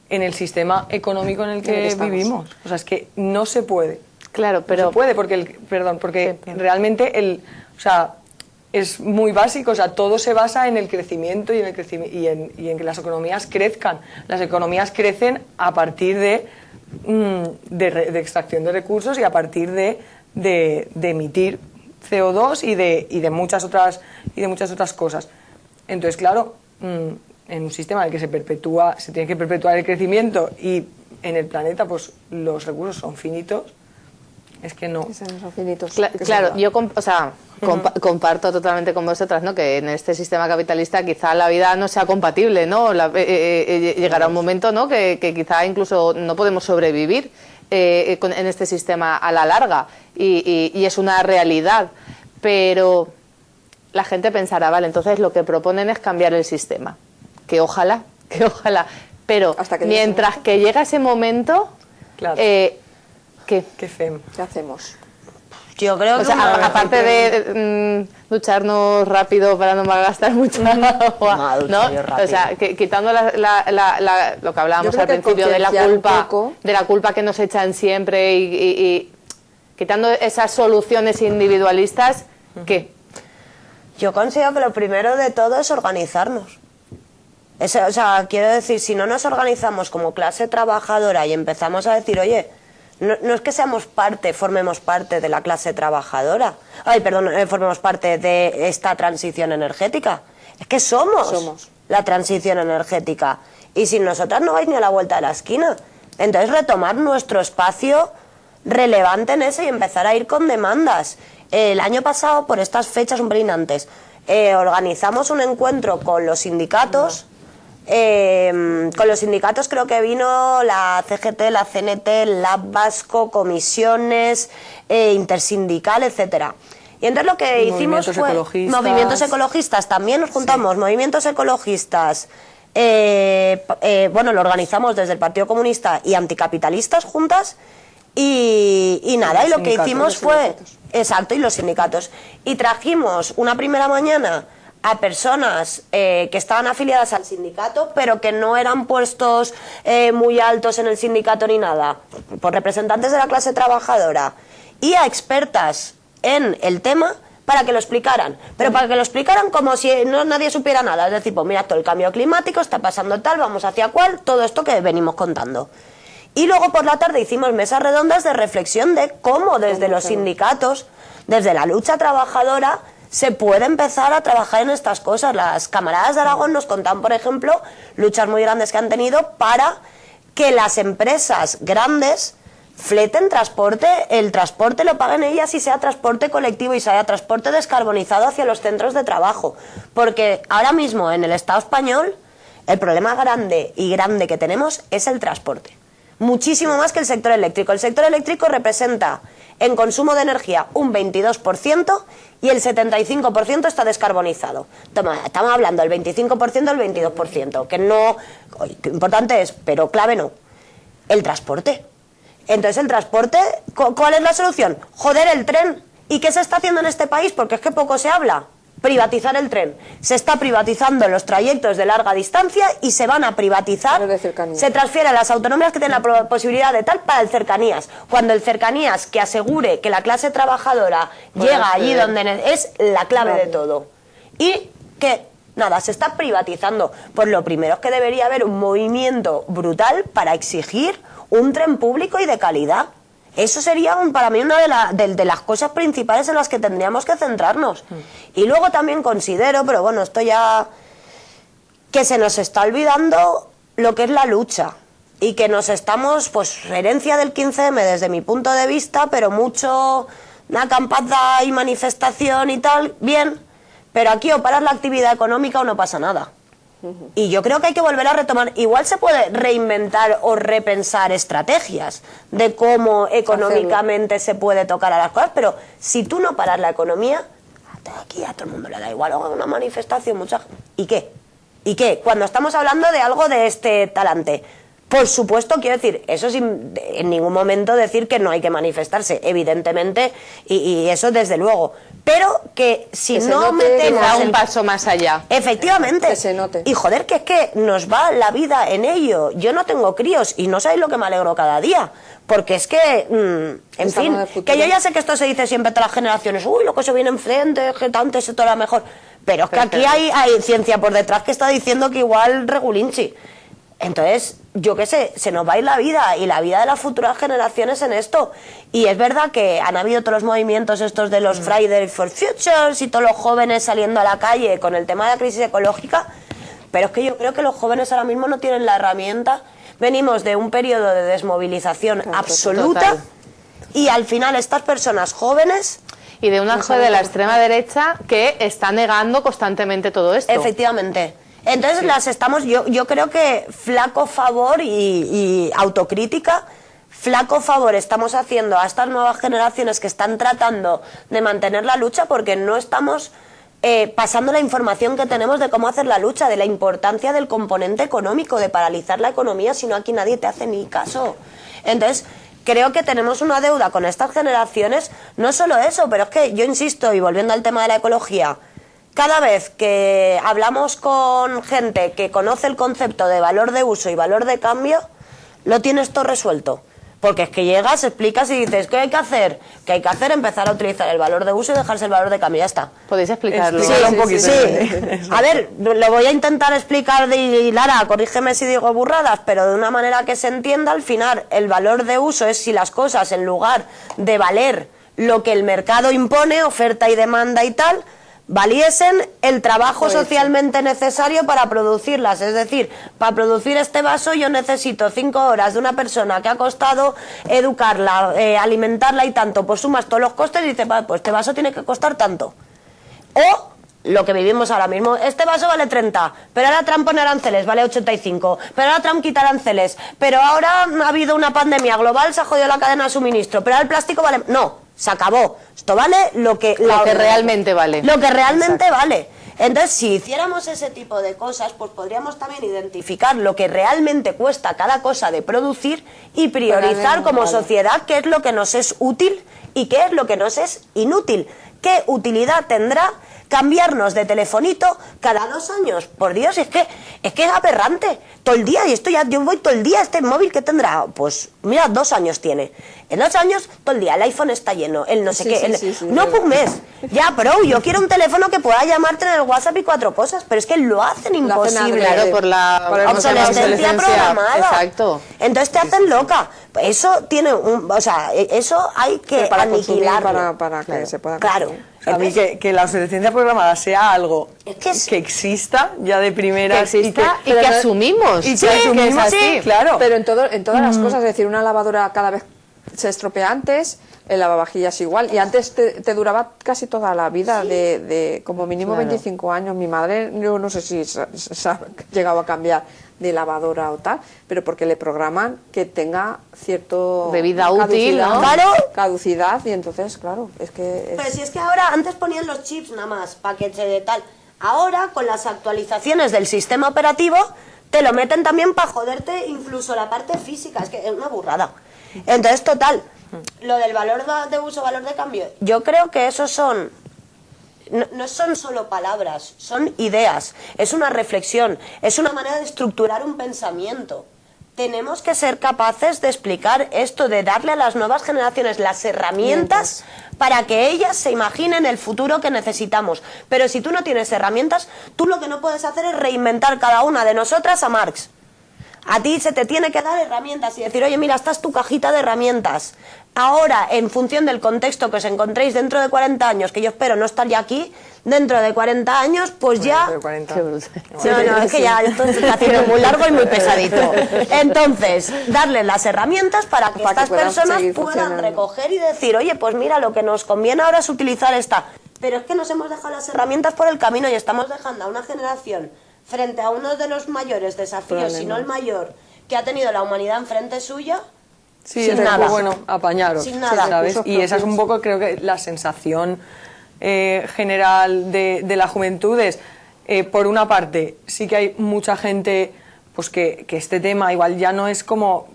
en el sistema económico en el En el que que estamos. vivimos. O sea, es que no se puede. Claro, pero... No se puede porque realmente es muy básico, o sea, todo se basa en el crecimiento y en que las economías crezcan. Las economías crecen a partir de extracción de recursos y a partir de emitir CO2 y de muchas otras cosas. Entonces, claro, en un sistema en el que se tiene que perpetuar el crecimiento y en el planeta pues los recursos son finitos, es que no. Son finitos. Claro, yo comparto totalmente con vosotras, ¿no? Que en este sistema capitalista quizá la vida no sea compatible, ¿no? Llegará un momento, ¿no? que quizá incluso no podemos sobrevivir en este sistema a la larga y es una realidad, pero la gente pensará, vale, entonces lo que proponen es cambiar el sistema, que ojalá, pero mientras que llega ese momento, claro. ¿Qué hacemos? Yo creo que aparte de ducharnos rápido para no malgastar mucha agua, ¿no? O sea, quitando lo que hablábamos al principio de la culpa que nos echan siempre y quitando esas soluciones individualistas, ¿qué? Yo considero que lo primero de todo es organizarnos. O sea, quiero decir, si no nos organizamos como clase trabajadora y empezamos a decir, oye, no es que formemos parte de la clase trabajadora, formemos parte de esta transición energética, es que somos la transición energética, y sin nosotras no vais ni a la vuelta de la esquina. Entonces retomar nuestro espacio relevante en ese y empezar a ir con demandas. El año pasado, por estas fechas un pelín antes, organizamos un encuentro con los sindicatos. Creo que vino la CGT, la CNT, el Lab Vasco, comisiones, intersindical, etcétera. Y entonces lo que hicimos fue movimientos ecologistas, también nos juntamos, movimientos ecologistas, lo organizamos desde el Partido Comunista y anticapitalistas juntas, y nada, y lo que hicimos fue, exacto, y los sindicatos, y trajimos una primera mañana a personas que estaban afiliadas al sindicato, pero que no eran puestos muy altos en el sindicato ni nada, por representantes de la clase trabajadora, y a expertas en el tema para que lo explicaran, pero para que lo explicaran como si nadie supiera nada, es decir, pues mira, todo el cambio climático está pasando tal, vamos hacia cuál, todo esto que venimos contando. Y luego por la tarde hicimos mesas redondas de reflexión de cómo desde los sindicatos, desde la lucha trabajadora, se puede empezar a trabajar en estas cosas. Las camaradas de Aragón nos contan, por ejemplo, luchas muy grandes que han tenido para que las empresas grandes fleten transporte, el transporte lo paguen ellas y sea transporte colectivo y sea transporte descarbonizado hacia los centros de trabajo. Porque ahora mismo en el Estado español el problema grande que tenemos es el transporte. Muchísimo más que el sector eléctrico. El sector eléctrico representa en consumo de energía un 22% y el 75% está descarbonizado. Estamos hablando del 25% del 22%, que no, que importante es, pero clave no, el transporte. Entonces el transporte, ¿cuál es la solución? Joder, el tren. ¿Y qué se está haciendo en este país? Porque es que poco se habla. Privatizar el tren. Se está privatizando los trayectos de larga distancia y se van a privatizar, se transfieren a las autonomías que tienen la posibilidad de tal para el cercanías. Cuando el cercanías que asegure que la clase trabajadora llega allí donde es la clave de todo. Y que, nada, se está privatizando. Pues lo primero es que debería haber un movimiento brutal para exigir un tren público y de calidad. Eso sería para mí una de las cosas principales en las que tendríamos que centrarnos. Y luego también considero, pero bueno, esto ya, que se nos está olvidando lo que es la lucha. Y que nos estamos, pues, herencia del 15M desde mi punto de vista, pero mucho una acampada y manifestación y tal, bien. Pero aquí o paras la actividad económica o no pasa nada. Y yo creo que hay que volver a retomar. Igual se puede reinventar o repensar estrategias de cómo económicamente se puede tocar a las cosas, pero si tú no paras la economía, aquí a todo el mundo le da igual, o una manifestación, ¿y qué? ¿Y qué? Cuando estamos hablando de algo de este talante, Por supuesto, quiero decir, eso sin en ningún momento decir que no hay que manifestarse, evidentemente, y eso desde luego. Pero que si que no metemos Da un paso más allá. Efectivamente. Que se note. Y joder, que es que nos va la vida en ello. Yo no tengo críos y no sabéis lo que me alegro cada día. Porque es que, en Estamos fin, en el futuro. que yo ya sé que esto se dice siempre a todas las generaciones. Uy, lo que se viene enfrente, que antes esto era mejor. Pero es que aquí hay ciencia por detrás que está diciendo que igual regulinchi. Entonces, yo qué sé, se nos va a ir la vida y la vida de las futuras generaciones en esto. Y es verdad que han habido todos los movimientos estos de los Fridays for Futures y todos los jóvenes saliendo a la calle con el tema de la crisis ecológica, pero es que yo creo que los jóvenes ahora mismo no tienen la herramienta. Venimos de un periodo de desmovilización absoluta total. y al final estas personas jóvenes... Y de un auge de la extrema derecha que está negando constantemente todo esto. Efectivamente. Entonces las estamos, yo creo que flaco favor y autocrítica, flaco favor estamos haciendo a estas nuevas generaciones que están tratando de mantener la lucha porque no estamos pasando la información que tenemos de cómo hacer la lucha, de la importancia del componente económico, de paralizar la economía, si no aquí nadie te hace ni caso. Entonces, creo que tenemos una deuda con estas generaciones, no solo eso, pero es que yo insisto, y volviendo al tema de la ecología, cada vez que hablamos con gente que conoce el concepto de valor de uso y valor de cambio, lo tienes todo resuelto. Porque es que llegas, explicas y dices, ¿qué hay que hacer? ¿Qué hay que hacer? Empezar a utilizar el valor de uso y dejarse el valor de cambio, ya está. ¿Podéis explicarlo? Explícalo un poquito. Sí. A ver, lo voy a intentar explicar y Lara, corrígeme si digo burradas, pero de una manera que se entienda. Al final, el valor de uso es si las cosas, en lugar de valer lo que el mercado impone, oferta y demanda y tal, valiesen el trabajo socialmente necesario para producirlas. Es decir, para producir este vaso yo necesito 5 horas de una persona que ha costado educarla, alimentarla y tanto, pues sumas todos los costes y dices, vale, pues este vaso tiene que costar tanto. O lo que vivimos ahora mismo, este vaso vale 30, pero ahora Trump pone aranceles, vale 85, pero ahora Trump quita aranceles, pero ahora ha habido una pandemia global, se ha jodido la cadena de suministro, pero ahora el plástico vale... No, se acabó. Esto vale lo que realmente vale. Lo que realmente vale. Entonces, si hiciéramos ese tipo de cosas, pues podríamos también identificar lo que realmente cuesta cada cosa de producir y priorizar como sociedad qué es lo que nos es útil y qué es lo que nos es inútil. ¿Qué utilidad tendrá cambiarnos de telefonito cada 2 años? Por Dios, es que es aberrante. Todo el día, y esto ya, yo voy todo el día, este móvil que tendrá, pues mira, 2 años tiene. En 2 años, todo el día, el iPhone está lleno, el no sé qué, no, pues un mes. Ya, pero yo quiero un teléfono que pueda llamarte en el WhatsApp y 4 cosas, pero es que lo hacen imposible. Claro, por la obsolescencia programada. Exacto. Entonces te hacen loca. Eso tiene o sea, eso hay que para consumir, aniquilarlo. para que se pueda Claro. consumir. A mí que la obsolescencia programada sea algo Es que exista ya de primera Que exista y que asumimos. y que Sí, asumimos, que es así. sí, claro. Pero en todas las cosas, es decir, una lavadora cada vez se estropea antes, el lavavajillas igual, y antes te duraba casi toda la vida, de como mínimo 25 años. Mi madre, yo no sé si se ha llegado a cambiar de lavadora o tal, pero porque le programan que tenga cierto De vida útil, caducidad, ¿no? Claro. caducidad, y entonces, claro, es que... Pero si es que ahora, antes ponían los chips nada más, para que se de tal. Ahora, con las actualizaciones del sistema operativo, te lo meten también para joderte incluso la parte física. Es que es una burrada. Entonces, total, lo del valor de uso, valor de cambio, yo creo que esos son... No son solo palabras, son ideas, es una reflexión, es una manera de estructurar un pensamiento. Tenemos que ser capaces de explicar esto, de darle a las nuevas generaciones las herramientas para que ellas se imaginen el futuro que necesitamos. Pero si tú no tienes herramientas, tú lo que no puedes hacer es reinventar cada una de nosotras a Marx. A ti se te tiene que dar herramientas y decir, oye, mira, esta es tu cajita de herramientas. Ahora, en función del contexto que os encontréis dentro de 40 años, que yo espero no estar ya aquí, dentro de 40 años, pues ya... De 40. Qué brutal. No, es que ya esto se está haciendo muy largo y muy pesadito. Entonces, darles las herramientas para que estas puedan personas seguir puedan funcionando. recoger y decir, oye, pues mira, lo que nos conviene ahora es utilizar esta. Pero es que nos hemos dejado las herramientas por el camino y estamos dejando a una generación frente a uno de los mayores desafíos, si no el mayor, que ha tenido la humanidad enfrente suya, Sí, sin es nada. muy bueno, apañaros, Sin nada. ¿sabes? Recursos Y esa es un propios. poco, creo que la sensación general de la juventud es, por una parte, sí que hay mucha gente pues que este tema igual ya no es como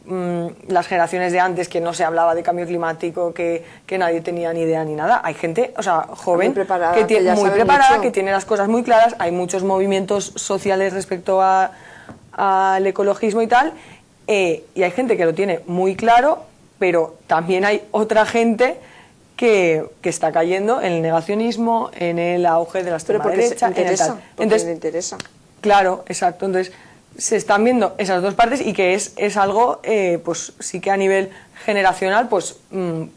las generaciones de antes, que no se hablaba de cambio climático, que nadie tenía ni idea ni nada. Hay gente, o sea, joven, muy preparada, que que ya sabe mucho. que tiene las cosas muy claras. Hay muchos movimientos sociales respecto al ecologismo y tal, y hay gente que lo tiene muy claro, pero también hay otra gente que está cayendo en el negacionismo, en el auge de la extrema derecha, en el tal. Entonces, le interesa. claro, exacto. Entonces, se están viendo esas dos partes y que es algo, pues sí que a nivel generacional, pues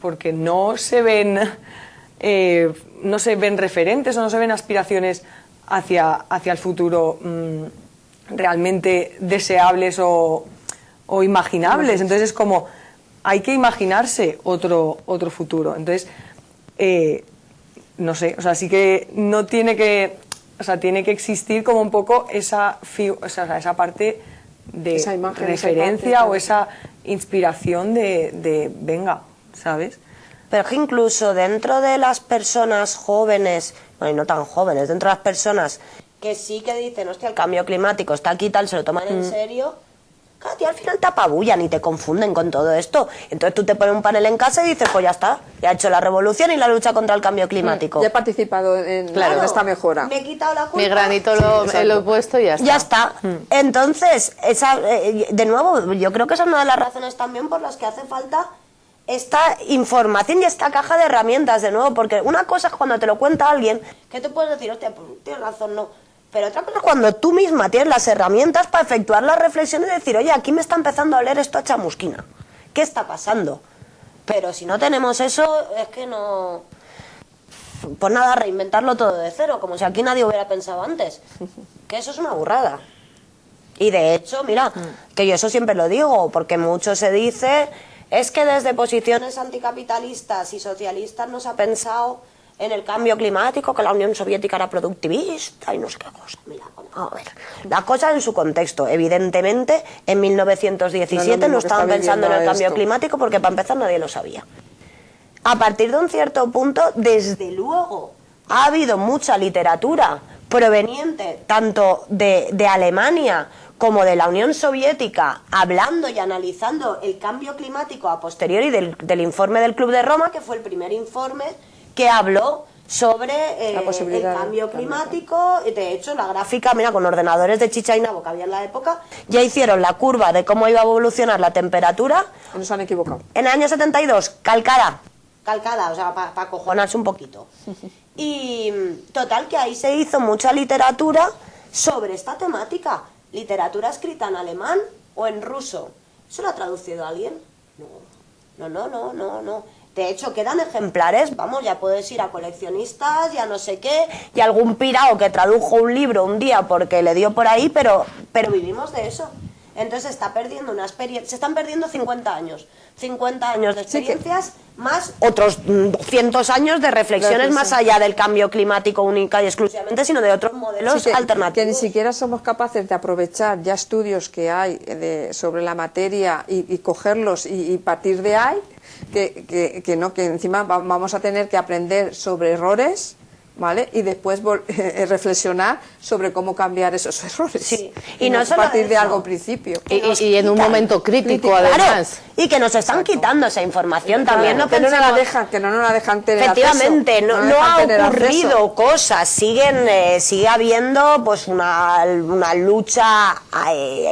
porque no se ven referentes o no se ven aspiraciones hacia el futuro realmente deseables o imaginables. Entonces es como, hay que imaginarse otro futuro. Entonces, no sé, o sea, sí que no tiene que... O sea, tiene que existir como un poco esa parte de Esa imagen, referencia esa parte, o esa inspiración de venga, ¿sabes? Pero es que incluso dentro de las personas jóvenes, bueno, y no tan jóvenes, dentro de las personas que sí que dicen, hostia, el cambio climático está aquí, tal, se lo toman en serio, claro, tío, al final te apabullan y te confunden con todo esto. Entonces tú te pones un panel en casa y dices, pues ya está, ya he hecho la revolución y la lucha contra el cambio climático. Ya he participado en esta mejora. Me he quitado la culpa. Mi granito lo he puesto y ya está. Ya está. Entonces, de nuevo, yo creo que esa es una de las razones también por las que hace falta esta información y esta caja de herramientas, de nuevo, porque una cosa es cuando te lo cuenta alguien, que te puedes decir, hostia, pues tienes razón, no. Pero otra cosa es cuando tú misma tienes las herramientas para efectuar la reflexión y decir, oye, aquí me está empezando a oler esto a chamusquina. ¿Qué está pasando? Pero si no tenemos eso, es que no... Pues nada, reinventarlo todo de cero, como si aquí nadie hubiera pensado antes. Que eso es una burrada. Y de hecho, mira, que yo eso siempre lo digo, porque mucho se dice, es que desde posiciones anticapitalistas y socialistas no se ha pensado en el cambio climático, que la Unión Soviética era productivista y no sé qué cosa. Mira, a ver, las cosas en su contexto. Evidentemente, en 1917 no estaban pensando en el cambio climático porque para empezar nadie lo sabía. A partir de un cierto punto, desde luego, ha habido mucha literatura proveniente tanto de Alemania como de la Unión Soviética, hablando y analizando el cambio climático a posteriori del informe del Club de Roma, que fue el primer informe que habló sobre el cambio climático. De hecho, la gráfica, mira, con ordenadores de chicha y nabo que había en la época, ya hicieron la curva de cómo iba a evolucionar la temperatura. No se han equivocado. En el año 72, calcada, o sea, para acojonarse un poquito. Y total, que ahí se hizo mucha literatura sobre esta temática. Literatura escrita en alemán o en ruso. ¿Eso lo ha traducido alguien? No. De hecho, quedan ejemplares, vamos, ya puedes ir a coleccionistas, ya no sé qué, y algún pirao que tradujo un libro un día porque le dio por ahí, pero vivimos de eso. Entonces se está perdiendo una experiencia, se están perdiendo 50 años. 50 años de experiencias, más otros 200 años de reflexiones más allá del cambio climático única y exclusivamente, sino de otros modelos alternativos. Que ni siquiera somos capaces de aprovechar ya estudios que hay sobre la materia y cogerlos y partir de ahí, que encima vamos a tener que aprender sobre errores, ¿vale? Y después reflexionar sobre cómo cambiar esos errores. Sí. Y no solo partir de algo al principio. Y en un momento crítico, claro, además. y que nos están quitando esa información también. Claro, que no nos la dejan tener efectivamente, acceso, no ha tener ocurrido acceso. cosas, sigue habiendo pues una lucha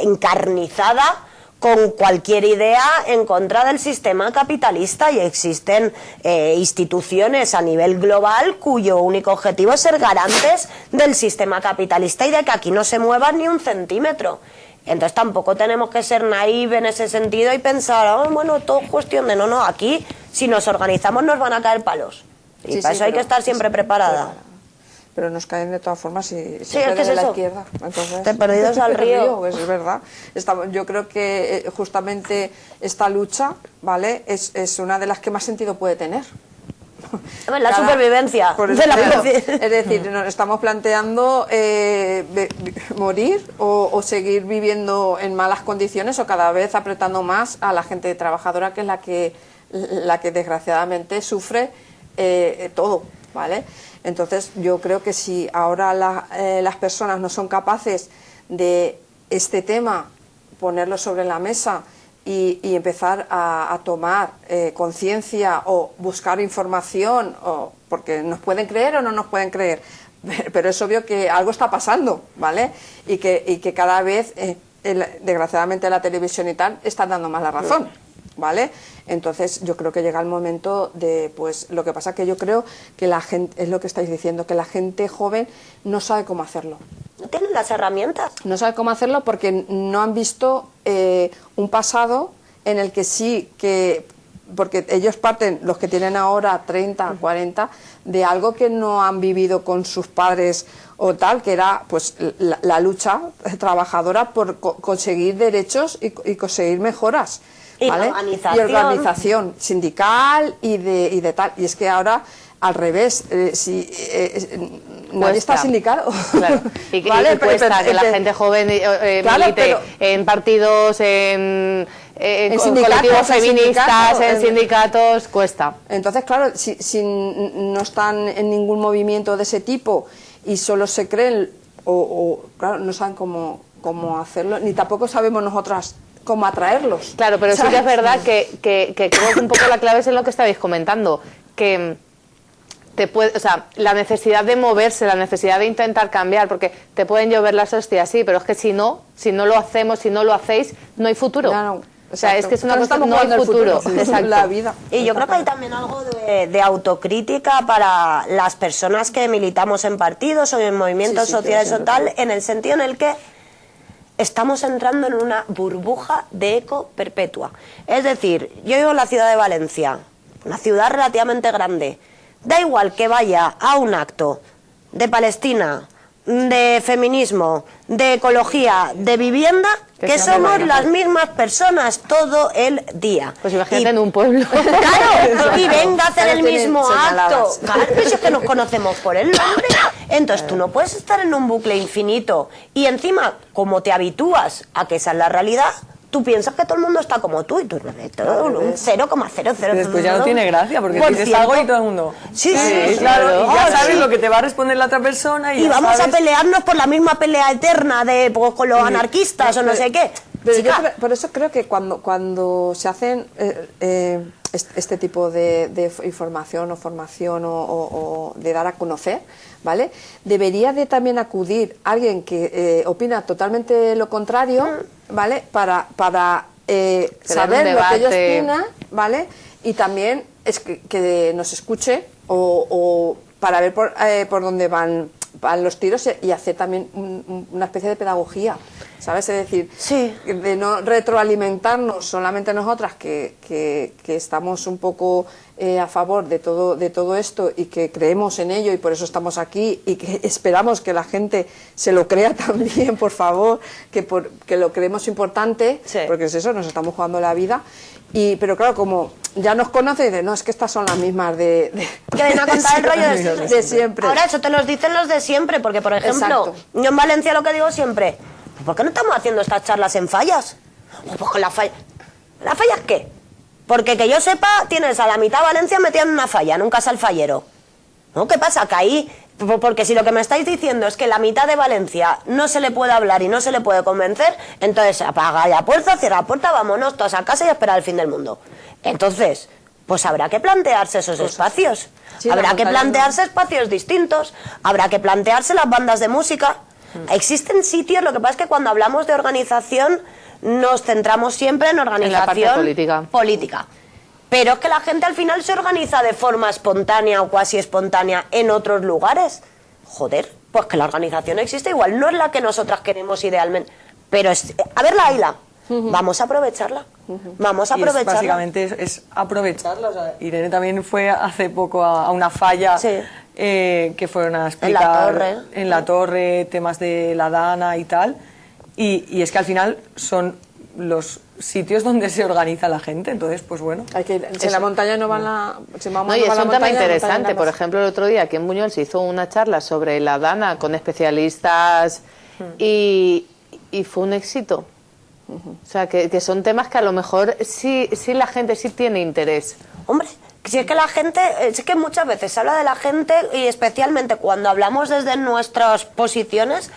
encarnizada con cualquier idea en contra del sistema capitalista, y existen instituciones a nivel global cuyo único objetivo es ser garantes del sistema capitalista y de que aquí no se mueva ni un centímetro. Entonces tampoco tenemos que ser naïves en ese sentido y pensar, bueno, todo es cuestión de no, aquí si nos organizamos nos van a caer palos. Y para eso hay que estar siempre preparada. Pero nos caen de todas formas si es que es de la eso. izquierda. Entonces, Te perdidos al río. Es verdad. Yo creo que justamente esta lucha, ¿vale? Es una de las que más sentido puede tener. La supervivencia. Es decir, nos estamos planteando morir o seguir viviendo en malas condiciones, o cada vez apretando más a la gente trabajadora, que es la que desgraciadamente sufre todo, ¿vale? Entonces yo creo que si ahora las personas no son capaces de este tema ponerlo sobre la mesa y empezar a tomar conciencia o buscar información, porque nos pueden creer o no nos pueden creer, pero es obvio que algo está pasando, ¿vale? Y que cada vez, desgraciadamente, la televisión y tal están dando más la razón, ¿vale? Entonces yo creo que llega el momento de, pues lo que pasa que yo creo que la gente, es lo que estáis diciendo, que la gente joven no sabe cómo hacerlo. No tienen las herramientas. No sabe cómo hacerlo porque no han visto un pasado en el que sí que... Porque ellos parten, los que tienen ahora 30, 40, de algo que no han vivido con sus padres o tal, que era pues la lucha trabajadora por conseguir derechos y conseguir mejoras. ¿Vale? Y organización sindical y de tal. Y es que ahora, al revés, nadie está sindicado. Claro. Y cuesta que la gente joven milite en partidos, en colectivos feministas, en sindicatos, cuesta. Entonces, claro, si no están en ningún movimiento de ese tipo y solo se creen, claro, no saben cómo hacerlo, ni tampoco sabemos nosotras cómo atraerlos. Claro, pero ¿sabes? Sí que es verdad que creo que un poco la clave es en lo que estabais comentando, que o sea, la necesidad de moverse, la necesidad de intentar cambiar, porque te pueden llover las hostias, sí, pero es que si no lo hacemos, si no lo hacéis, no hay futuro. No, o sea, es que es una cosa, no hay futuro. Exacto. La vida. Y yo creo que hay también algo de autocrítica para las personas que militamos en partidos o en movimientos sociales o tal, en el sentido en el que estamos entrando en una burbuja de eco perpetua. Es decir, yo vivo en la ciudad de Valencia, una ciudad relativamente grande. Da igual que vaya a un acto de Palestina, de feminismo, de ecología, de vivienda, que somos las mismas personas todo el día. Pues imagínate en un pueblo. Claro, y venga a hacer el mismo acto. Claro, pero es que nos conocemos por el nombre. Entonces tú no puedes estar en un bucle infinito. Y encima, como te habitúas a que esa es la realidad, tú piensas que todo el mundo está como tú y tú eres todo un 0,00. Después ya no tiene gracia porque dices algo y todo el mundo. Sí, claro. Y ya sabes lo que te va a responder la otra persona y vamos a pelearnos por la misma pelea eterna de pues, con los anarquistas o no sé qué. Pero yo por eso creo que cuando se hacen este tipo de información o formación o de dar a conocer, ¿vale? Debería de también acudir alguien que opina totalmente lo contrario, ¿vale? Para saber lo que ellos opinan, ¿vale? Y también es que nos escuche o para ver por dónde van los tiros y hacer también una especie de pedagogía, ¿sabes? Es decir, de no retroalimentarnos solamente nosotras que estamos un poco a favor de todo esto y que creemos en ello y por eso estamos aquí y que esperamos que la gente se lo crea también, por favor, que lo creemos importante, porque es eso, nos estamos jugando la vida. Pero claro, como ya nos conoce, dice, no, es que estas son las mismas que ven a contar el rollo de siempre. Ahora, eso te los dicen los de siempre, porque, por ejemplo, yo en Valencia lo que digo siempre, ¿por qué no estamos haciendo estas charlas en fallas? Pues con ¿las fallas qué? Porque que yo sepa, tienes a la mitad de Valencia metida en una falla, en un casal fallero. ¿No? ¿Qué pasa? Que ahí, porque si lo que me estáis diciendo es que la mitad de Valencia no se le puede hablar y no se le puede convencer, entonces apaga la puerta, cierra la puerta, vámonos todos a casa y a esperar el fin del mundo. Entonces, pues habrá que plantearse esos espacios. Sí, habrá que plantearse espacios distintos, habrá que plantearse las bandas de música. Existen sitios, lo que pasa es que cuando hablamos de organización nos centramos siempre en organización en la parte política. Pero es que la gente al final se organiza de forma espontánea o cuasi espontánea en otros lugares. Joder, pues que la organización existe igual, no es la que nosotras queremos idealmente, pero es, a ver la isla, vamos a aprovecharla. Vamos a aprovecharla. Básicamente es aprovecharla. O sea, Irene también fue hace poco a una falla que fueron a explicar en la torre temas de la Dana y tal. Y es que al final son los sitios donde se organiza la gente, entonces pues bueno. Si la montaña no va y es un tema interesante. Por ejemplo, el otro día aquí en Buñol se hizo una charla sobre la Dana con especialistas y fue un éxito. O sea, que son temas que a lo mejor sí la gente sí tiene interés. Hombre, si es que la gente, es que muchas veces se habla de la gente y especialmente cuando hablamos desde nuestras posiciones,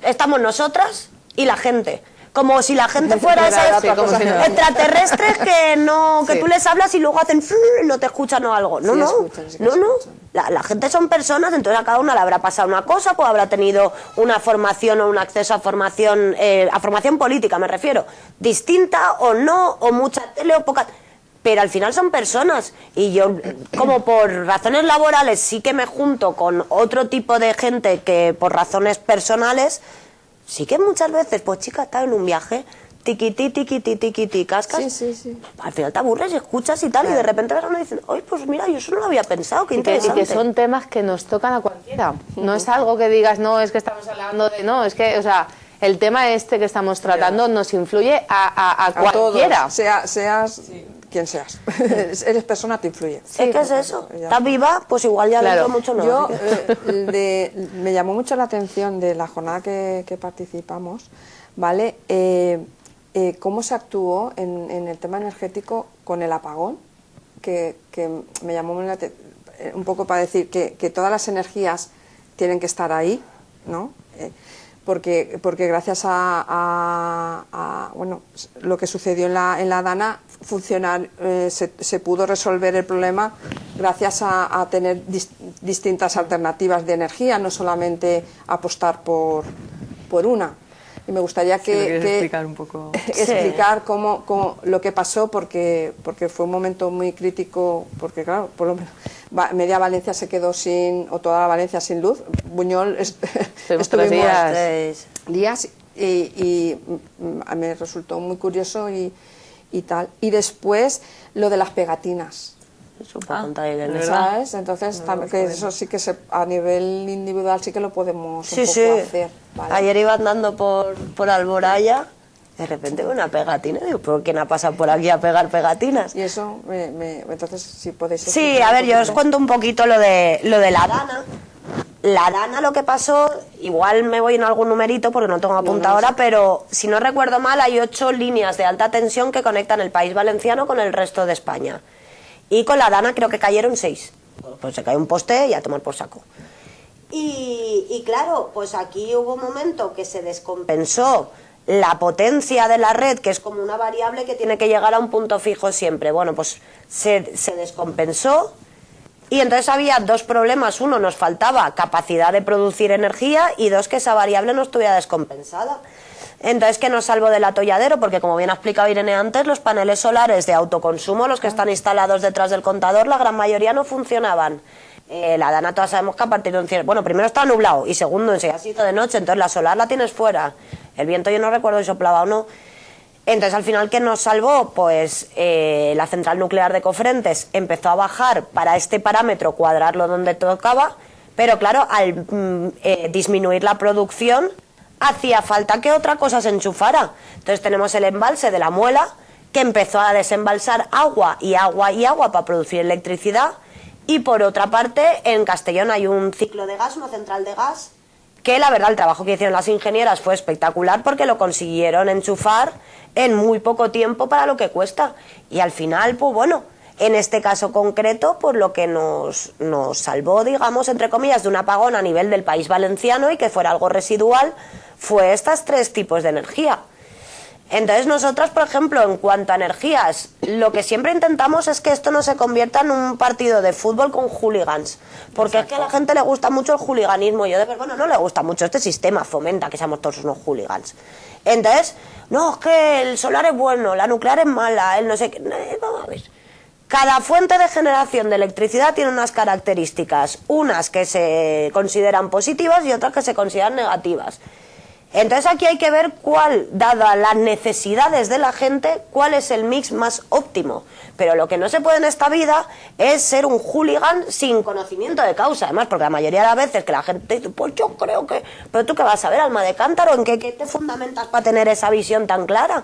estamos nosotras y la gente. como si la gente fuera extraterrestres que tú les hablas y luego hacen no te escuchan o algo. No, la gente son personas, entonces a cada una le habrá pasado una cosa, pues habrá tenido una formación o un acceso a formación política, me refiero, distinta o no, o mucha tele o poca... Pero al final son personas y yo, como por razones laborales, sí que me junto con otro tipo de gente que por razones personales, sí que muchas veces, pues chica, estás en un viaje, tiquití, cascas, sí. Al final te aburres y escuchas y tal, y de repente vas a uno diciendo, oye, pues mira, yo eso no lo había pensado, qué interesante. Y que son temas que nos tocan a cualquiera. No es algo que digas, no, es que estamos hablando de... No, es que, o sea, el tema este que estamos tratando nos influye a cualquiera. Todos, seas quien seas. Eres persona, te influye. Sí, ¿qué es eso? ¿Estás viva? Pues igual ya dentro mucho no. Yo, me llamó mucho la atención de la jornada que participamos, ¿vale? Cómo se actuó en el tema energético con el apagón, que me llamó un poco para decir que todas las energías tienen que estar ahí, ¿no? Porque gracias a bueno, lo que sucedió en la Dana, se pudo resolver el problema gracias a tener distintas alternativas de energía, no solamente apostar por una. Y me gustaría explicar un poco. Explicar cómo lo que pasó, porque fue un momento muy crítico, porque claro, por lo menos media Valencia se quedó o toda la Valencia sin luz. Buñol estuvimos días y me resultó muy curioso y tal. Y después lo de las pegatinas. ¿Sabes? Entonces, que eso sí que a nivel individual sí que lo podemos hacer. ¿Vale? Ayer iba andando por Alboraya, de repente veo una pegatina, digo, ¿pero quién ha pasado por aquí a pegar pegatinas? Y eso, entonces, si podéis... Sí, a ver, yo os cuento un poquito lo de la Dana. La Dana, lo que pasó, igual me voy en algún numerito porque no tengo apuntado ahora, pero si no recuerdo mal, hay 8 líneas de alta tensión que conectan el país valenciano con el resto de España. Y con la Dana creo que cayeron 6. Pues se cayó un poste y a tomar por saco. Y claro, pues aquí hubo un momento que se descompensó la potencia de la red, que es como una variable que tiene que llegar a un punto fijo siempre. Bueno, pues se descompensó y entonces había 2 problemas. Uno, nos faltaba capacidad de producir energía y 2, que esa variable no estuviera descompensada. Entonces, ¿qué nos salvó del atolladero? Porque, como bien ha explicado Irene antes, los paneles solares de autoconsumo, los que están instalados detrás del contador, la gran mayoría no funcionaban. La Dana todas sabemos que a partir de un cierto... Bueno, primero está nublado y segundo, enseguida ha sido de noche, entonces la solar la tienes fuera. El viento yo no recuerdo si soplaba o no. Entonces, al final, ¿qué nos salvó? Pues la central nuclear de Cofrentes empezó a bajar para este parámetro, cuadrarlo donde tocaba, pero claro, al disminuir la producción, hacía falta que otra cosa se enchufara. Entonces tenemos el embalse de la Muela, que empezó a desembalsar agua y agua y agua para producir electricidad. Y por otra parte, en Castellón hay un ciclo de gas, una central de gas, que la verdad el trabajo que hicieron las ingenieras fue espectacular porque lo consiguieron enchufar en muy poco tiempo para lo que cuesta. Y al final, pues bueno, en este caso concreto, pues lo que nos salvó, digamos, entre comillas, de un apagón a nivel del país valenciano y que fuera algo residual, fue estos 3 tipos de energía. Entonces nosotras, por ejemplo, en cuanto a energías, lo que siempre intentamos es que esto no se convierta en un partido de fútbol con hooligans, porque es que a la gente le gusta mucho el hooliganismo, yo de verdad, bueno, no le gusta mucho, este sistema fomenta que seamos todos unos hooligans. Entonces, no, es que el solar es bueno, la nuclear es mala, el no sé qué, vamos a ver. Cada fuente de generación de electricidad tiene unas características, unas que se consideran positivas y otras que se consideran negativas. Entonces aquí hay que ver cuál, dadas las necesidades de la gente, cuál es el mix más óptimo. Pero lo que no se puede en esta vida es ser un hooligan sin conocimiento de causa. Además, porque la mayoría de las veces que la gente dice, pues yo creo que... Pero tú qué vas a ver, alma de cántaro, ¿en qué te fundamentas para tener esa visión tan clara?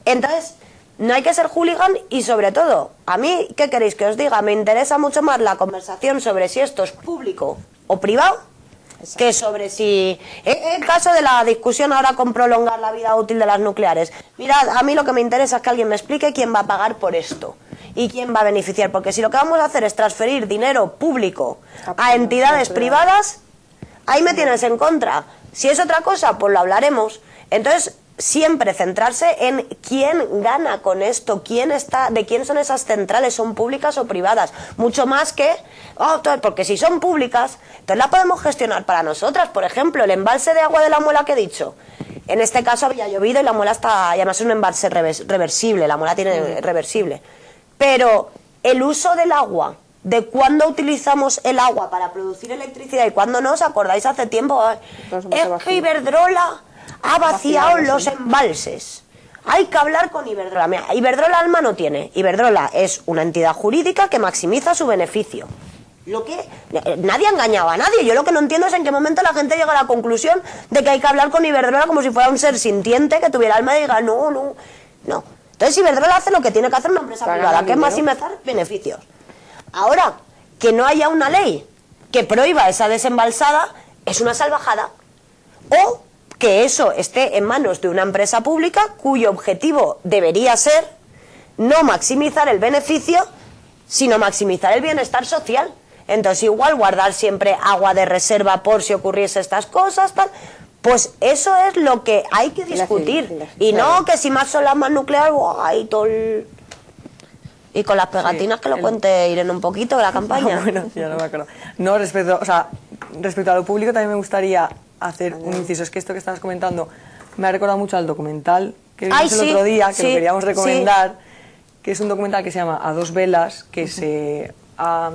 Entonces, no hay que ser hooligan y sobre todo, a mí, ¿qué queréis que os diga? Me interesa mucho más la conversación sobre si esto es público o privado, que sobre si... En el caso de la discusión ahora con prolongar la vida útil de las nucleares, mirad, a mí lo que me interesa es que alguien me explique quién va a pagar por esto y quién va a beneficiar, porque si lo que vamos a hacer es transferir dinero público a entidades privadas, ahí me tienes en contra. Si es otra cosa, pues lo hablaremos. Entonces, siempre centrarse en quién gana con esto, de quién son esas centrales, son públicas o privadas, mucho más que, porque si son públicas, entonces las podemos gestionar para nosotras. Por ejemplo, el embalse de agua de la Muela que he dicho, en este caso había llovido y la Muela está, y además es un embalse reversible, la Muela tiene reversible, pero el uso del agua, de cuándo utilizamos el agua para producir electricidad y cuándo no, ¿os acordáis hace tiempo? Es que Iberdrola ha vaciado los embalses. Hay que hablar con Iberdrola. Mira, Iberdrola alma no tiene. Iberdrola es una entidad jurídica que maximiza su beneficio. Nadie ha engañado a nadie. Yo lo que no entiendo es en qué momento la gente llega a la conclusión de que hay que hablar con Iberdrola como si fuera un ser sintiente que tuviera alma y diga no. Entonces Iberdrola hace lo que tiene que hacer una empresa privada, que es maximizar beneficios. Ahora, que no haya una ley que prohíba esa desembalsada es una salvajada. O que eso esté en manos de una empresa pública cuyo objetivo debería ser no maximizar el beneficio, sino maximizar el bienestar social. Entonces igual guardar siempre agua de reserva por si ocurriese estas cosas, tal. Pues eso es lo que hay que discutir. Y no que si más solar, más nuclear, hay todo el... Y con las pegatinas que lo cuente Irene un poquito de la campaña. Bueno, ya no me acuerdo. No, respecto a lo público también me gustaría hacer un inciso. Es que esto que estabas comentando me ha recordado mucho al documental que vimos el otro día, que lo queríamos recomendar, que es un documental que se llama A dos velas, que se ha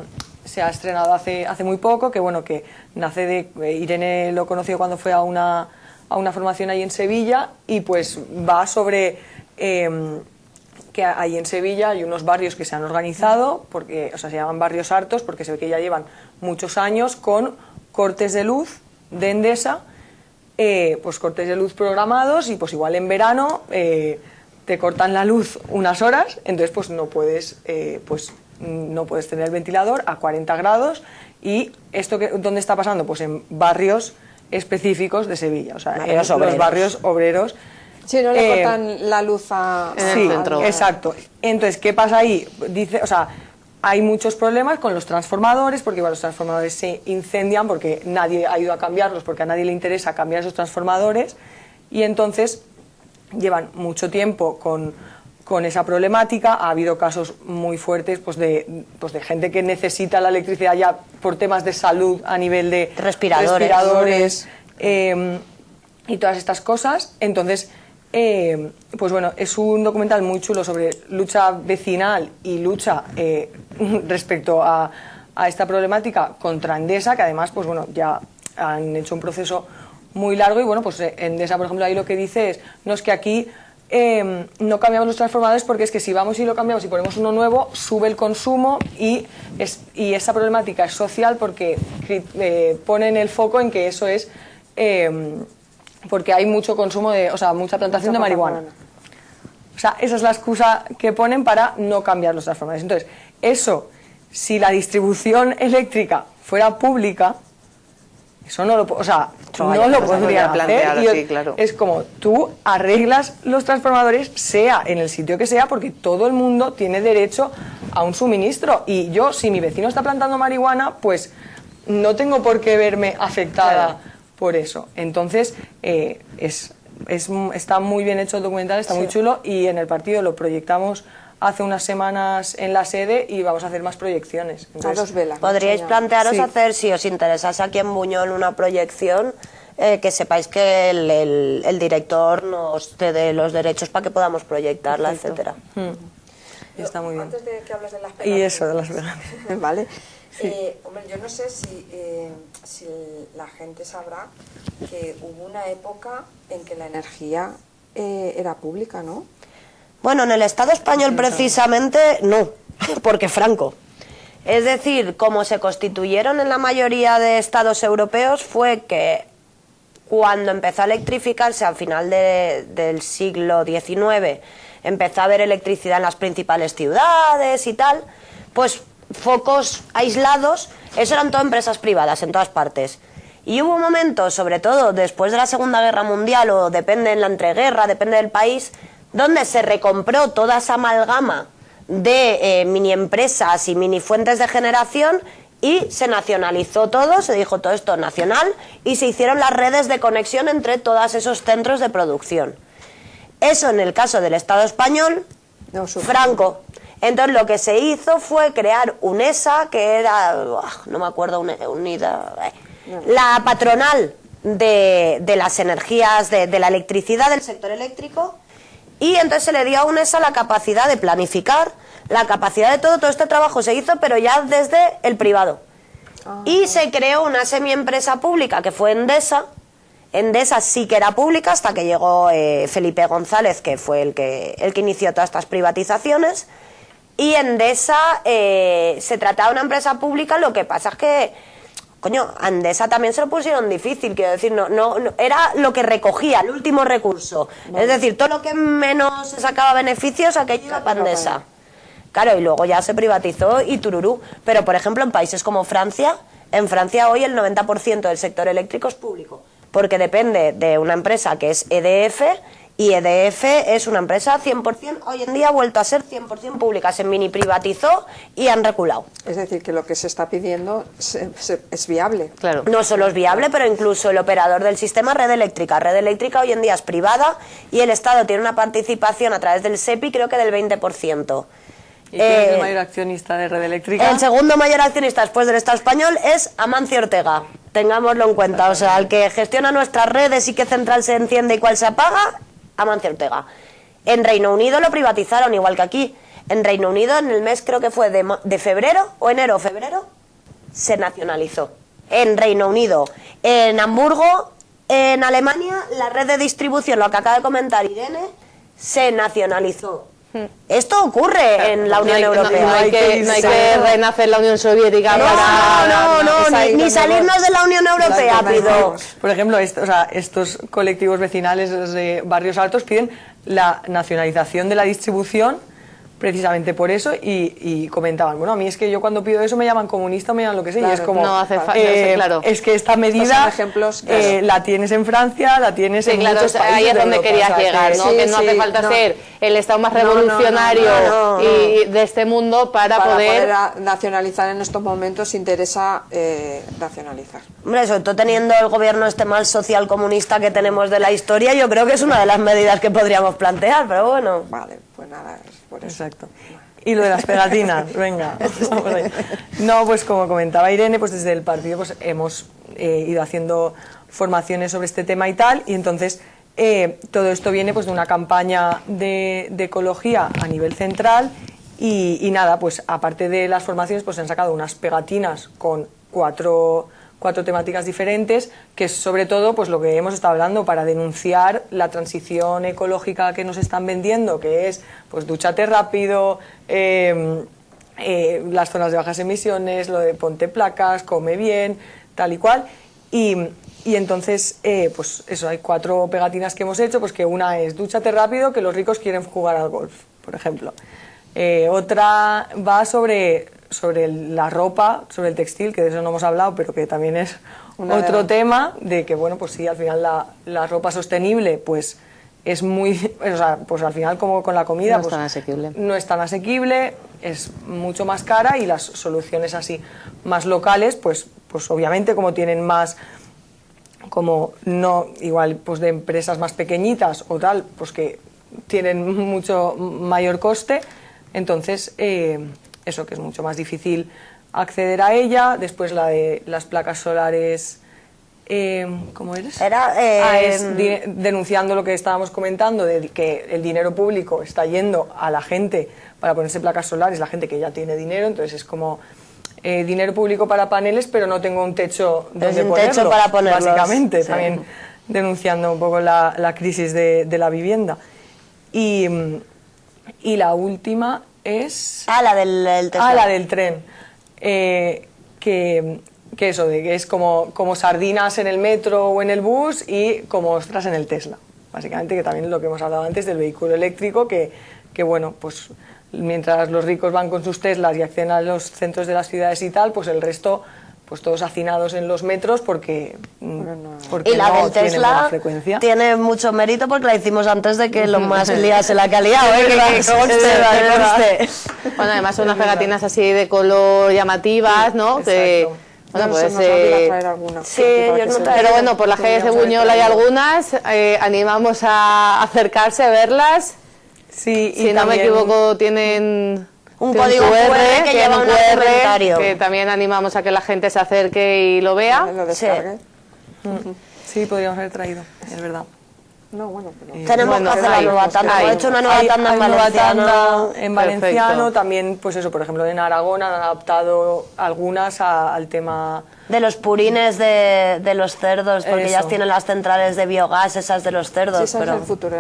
estrenado hace muy poco, que bueno, que nace de... Irene lo conoció cuando fue a una formación ahí en Sevilla, y pues va sobre... que ahí en Sevilla hay unos barrios que se han organizado, porque, se llaman barrios hartos, porque se ve que ya llevan muchos años con cortes de luz de Endesa, pues cortes de luz programados, y pues igual en verano te cortan la luz unas horas, entonces pues no puedes tener el ventilador a 40 grados, y esto ¿dónde está pasando? Pues en barrios específicos de Sevilla, en los barrios obreros. Sí, no le cortan la luz en el centro. Exacto. Entonces, ¿qué pasa ahí? Hay muchos problemas con los transformadores, porque los transformadores se incendian porque nadie ha ido a cambiarlos, porque a nadie le interesa cambiar esos transformadores, y entonces llevan mucho tiempo con esa problemática. Ha habido casos muy fuertes pues de gente que necesita la electricidad ya por temas de salud a nivel de respiradores y todas estas cosas. Entonces, pues bueno, es un documental muy chulo sobre lucha vecinal y lucha respecto a esta problemática contra Endesa, que además pues bueno, ya han hecho un proceso muy largo, y bueno, pues Endesa, por ejemplo, ahí lo que dice es, no, es que aquí no cambiamos los transformadores porque es que si vamos y lo cambiamos y ponemos uno nuevo, sube el consumo, y esa problemática es social porque ponen el foco en que eso es porque hay mucho consumo mucha plantación de marihuana. Esa es la excusa que ponen para no cambiar los transformadores. Entonces, eso, si la distribución eléctrica fuera pública, eso no lo podría hacer. Así, claro. Es como tú arreglas los transformadores, sea en el sitio que sea, porque todo el mundo tiene derecho a un suministro. Y yo, si mi vecino está plantando marihuana, pues no tengo por qué verme afectada por eso. Entonces, está muy bien hecho el documental, está muy chulo, y en el partido lo proyectamos hace unas semanas en la sede y vamos a hacer más proyecciones. A dos velas. Podríais plantearos hacer, si os interesase aquí en Buñol una proyección, que sepáis que el director nos cede los derechos para que podamos proyectarla, etcétera. Está muy bien. Antes de que hables de las pegatinas. Y eso, de las pegatinas. Vale. Hombre, yo no sé si la gente sabrá que hubo una época en que la energía era pública, ¿no? Bueno, en el Estado español precisamente no, porque Franco. Es decir, como se constituyeron en la mayoría de estados europeos fue que cuando empezó a electrificarse al final del siglo XIX, empezó a haber electricidad en las principales ciudades y tal, pues focos aislados, eso eran todo empresas privadas en todas partes. Y hubo un momento, sobre todo después de la Segunda Guerra Mundial, o depende en la entreguerra, depende del país, donde se recompró toda esa amalgama de mini empresas y mini fuentes de generación, y se nacionalizó todo, se dijo todo esto nacional, y se hicieron las redes de conexión entre todos esos centros de producción. Eso en el caso del Estado español, No, Franco. Entonces lo que se hizo fue crear UNESA, que era, no me acuerdo, la patronal de las energías, de la electricidad, del sector eléctrico, y entonces se le dio a UNESA la capacidad de planificar, la capacidad de todo este trabajo se hizo, pero ya desde el privado. Y se creó una semiempresa pública que fue Endesa. Endesa sí que era pública hasta que llegó Felipe González, que fue el que inició todas estas privatizaciones. Y Endesa se trataba de una empresa pública, lo que pasa es que, coño, a Endesa también se lo pusieron difícil, quiero decir, no era lo que recogía, el último recurso. Es decir, todo lo que menos se sacaba beneficios, aquello iba para Endesa. Claro, y luego ya se privatizó y tururú. Pero, por ejemplo, en países como Francia, en Francia hoy el 90% del sector eléctrico es público, porque depende de una empresa que es EDF, y EDF es una empresa 100%, hoy en día ha vuelto a ser 100% pública, se mini privatizó y han reculado. Es decir, que lo que se está pidiendo es viable. Claro. No solo es viable, pero incluso el operador del sistema, Red Eléctrica. Red Eléctrica hoy en día es privada y el Estado tiene una participación a través del SEPI, creo que del 20%. ¿Y quién es el mayor accionista de Red Eléctrica? El segundo mayor accionista después del Estado español es Amancio Ortega. Tengámoslo en cuenta. O sea, el que gestiona nuestras redes y qué central se enciende y cuál se apaga, Amancio Ortega. En Reino Unido lo privatizaron, igual que aquí. En Reino Unido, en el mes creo que fue de febrero, o enero o febrero, se nacionalizó. En Reino Unido. En Hamburgo, en Alemania, la red de distribución, lo que acaba de comentar Irene, se nacionalizó. Esto ocurre en la Unión Europea. No hay que renacer la Unión Soviética ni salirnos de la Unión Europea, pido. Por ejemplo, estos colectivos vecinales de barrios altos piden la nacionalización de la distribución precisamente por eso, y comentaban, bueno, a mí es que yo cuando pido eso me llaman comunista, me llaman lo que sea, claro, y es como, no hace falta, claro. Es que esta medida ejemplos, claro. la tienes en Francia, la tienes en muchos países ahí es donde de Europa, querías llegar, ¿no? Que no hace falta ser el Estado más revolucionario y de este mundo para poder nacionalizar en estos momentos. Interesa nacionalizar. Hombre, sobre todo teniendo el gobierno este mal social comunista que tenemos de la historia, yo creo que es una de las medidas que podríamos plantear, pero bueno. Vale, pues nada, es por eso. Exacto. Y lo de las pegatinas, venga, vamos ahí. No, pues como comentaba Irene, pues desde el partido pues hemos ido haciendo formaciones sobre este tema y tal, y entonces todo esto viene pues de una campaña de ecología a nivel central, y nada, pues aparte de las formaciones pues se han sacado unas pegatinas con cuatro temáticas diferentes, que es sobre todo pues lo que hemos estado hablando para denunciar la transición ecológica que nos están vendiendo, que es pues dúchate rápido, las zonas de bajas emisiones, lo de ponte placas, come bien, tal y cual, y entonces pues eso, hay 4 pegatinas que hemos hecho, pues que una es dúchate rápido, que los ricos quieren jugar al golf, por ejemplo. Otra va sobre la ropa, sobre el textil, que de eso no hemos hablado, pero que también es otro tema, de que, bueno, pues sí, al final la ropa sostenible, pues es muy, o sea, pues al final como con la comida, no pues no es tan asequible, es mucho más cara, y las soluciones así más locales, pues obviamente como tienen más, como no, igual pues de empresas más pequeñitas o tal, pues que tienen mucho mayor coste, entonces eso, que es mucho más difícil acceder a ella. Después la de las placas solares, ¿cómo eres? Es denunciando lo que estábamos comentando, de que el dinero público está yendo a la gente para ponerse placas solares, la gente que ya tiene dinero, entonces es como dinero público para paneles, pero no tengo un techo donde ponerlos, techo para ponerlos, básicamente, sí. También denunciando un poco la crisis de la vivienda. Y la última es... la del Tesla. la del tren. Que eso, de que es como sardinas en el metro o en el bus y como ostras en el Tesla. Básicamente, que también es lo que hemos hablado antes del vehículo eléctrico, que bueno, pues mientras los ricos van con sus Teslas y acceden a los centros de las ciudades y tal, pues el resto, pues todos hacinados en los metros porque y la no del tienen Tesla buena frecuencia. tiene mucho mérito porque la hicimos antes de que los más liase la que ha liado, que conste. Bueno, además son unas pegatinas así de color llamativas, ¿no? Que Bueno, no, pues, nos obliga a traer alguna. sí, para yo que no se- traeré. Pero bueno, por la calle de Podríamos haber Buñol hay traído. algunas, animamos a acercarse, a verlas. Sí, y Si no me también- equivoco, tienen Un tienen código QR que tienen lleva un argumentario. que también animamos a que la gente se acerque y lo vea. Lo descargue. Sí, podríamos haber traído, es verdad. No, bueno, pero... Tenemos Bueno, que hacer la hay, nueva tanda. hay. Hemos hecho una nueva Hay tanda en nueva valenciano. tanda en valenciano, Perfecto. también, pues eso, por ejemplo, en Aragón han adaptado algunas al tema... De los purines de los cerdos, porque Eso. ellas tienen las centrales de biogás, esas de los cerdos. Sí, ese pero... es el futuro.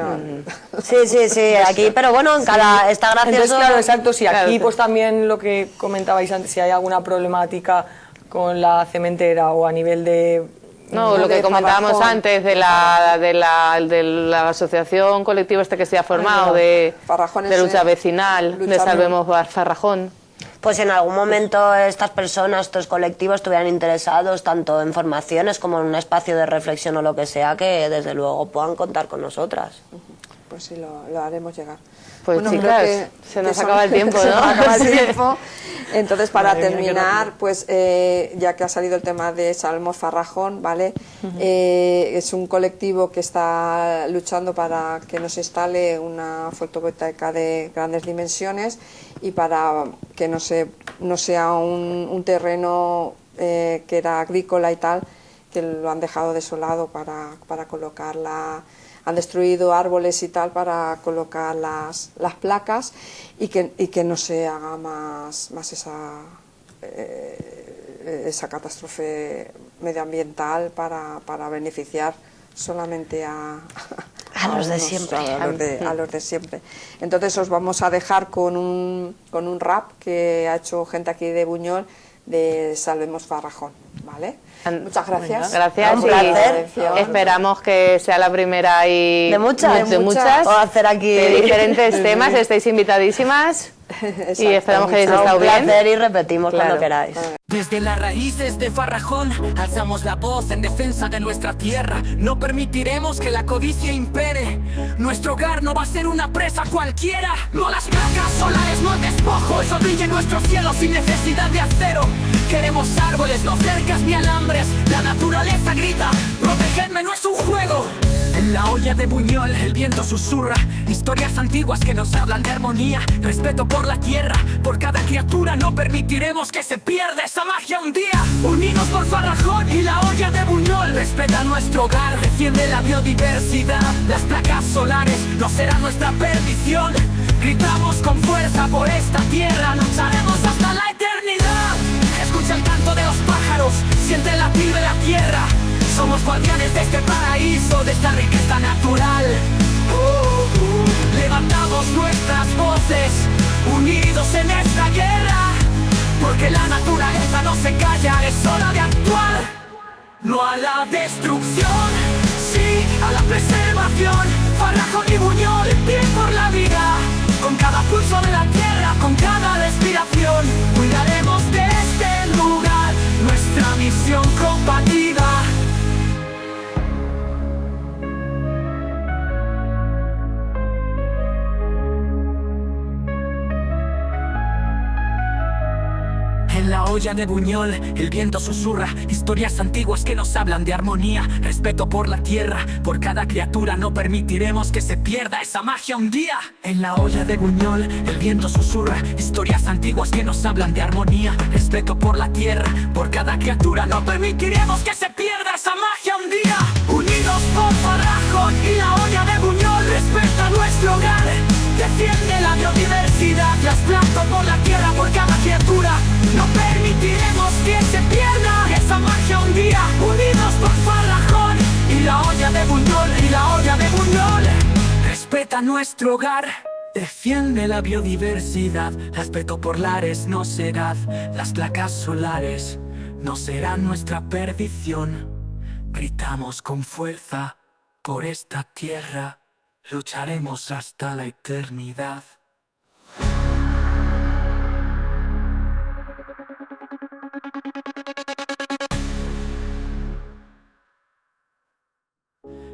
Sí, aquí, pero bueno, en cada está gracioso. Entonces, claro, exacto, si aquí Claro. pues también lo que comentabais antes, si hay alguna problemática con la cementera o a nivel de... No, lo de que comentábamos Farrajón. antes de la asociación colectiva que se ha formado de Farrajón de es, lucha vecinal, de luchar- Salvemos Farrajón. Pues si en algún momento estas personas, estos colectivos estuvieran interesados tanto en formaciones como en un espacio de reflexión o lo que sea, que desde luego puedan contar con nosotras. Pues sí, lo haremos llegar. Pues, creo chicas, se nos acaba el tiempo, se ¿no? nos acaba el Sí. tiempo. Entonces, para Madre mía, qué terminar, rápido. pues ya que ha salido el tema de Salvemos Farrajón, ¿vale? Es un colectivo que está luchando para que nos instale una fotovoltaica de grandes dimensiones y para que no sea un terreno que era agrícola y tal, que lo han dejado desolado para colocarla. Han destruido árboles y tal para colocar las placas y que no se haga más esa catástrofe medioambiental para beneficiar solamente a los de unos, siempre. a los de siempre. Entonces os vamos a dejar con un rap que ha hecho gente aquí de Buñol de Salvemos Farrajón, ¿vale? Muchas gracias. Gracias Un y placer. esperamos que sea la primera y De muchas. de muchas. O hacer aquí de diferentes temas. Estáis invitadísimas y esperamos que hayáis un estado bien. placer y repetimos Claro. cuando queráis. Desde las raíces de Farrajón alzamos la voz en defensa de nuestra tierra. No permitiremos que la codicia impere. Nuestro hogar no va a ser una presa cualquiera. No a las placas solares, no al despojo. Eso brilla en nuestro cielo sin necesidad de acero. Queremos árboles, no cercas ni alambres. La naturaleza grita, protegerme no es un juego. En la olla de Buñol el viento susurra historias antiguas que nos hablan de armonía, respeto por la tierra, por cada criatura. No permitiremos que se pierda esa magia un día. Unidos por Farrajón y la olla de Buñol. Respeta nuestro hogar, defiende la biodiversidad. Las placas solares no serán nuestra perdición. Gritamos con fuerza por esta tierra, lucharemos hasta la eternidad. Escucha el canto de los pájaros, siente el latir de la tierra. Somos guardianes de este paraíso, de esta riqueza natural. Levantamos nuestras voces, unidos en esta guerra, porque la naturaleza no se calla, es hora de actuar. No a la destrucción, sí a la preservación. Farrajón y Buñol, pie por la vida. Con cada pulso de la tierra, con cada respiración, cuidaremos de este lugar, nuestra misión compartida. En la olla de Buñol el viento susurra historias antiguas que nos hablan de armonía, respeto por la tierra, por cada criatura. No permitiremos que se pierda esa magia un día. En la olla de Buñol el viento susurra historias antiguas que nos hablan de armonía, respeto por la tierra, por cada criatura. No permitiremos que se pierda esa magia un día. Unidos por Farrajón y la olla de Buñol, respeta nuestro hogar, defiende la biodiversidad. Las planto por la tierra, por cada criatura. No permitiremos que se pierda esa magia un día. Unidos por Farrajón y la olla de Buñol, y la olla de Buñol. Respeta nuestro hogar, defiende la biodiversidad. Respeto por lares no será. Las placas solares no serán nuestra perdición. Gritamos con fuerza por esta tierra. Lucharemos hasta la eternidad.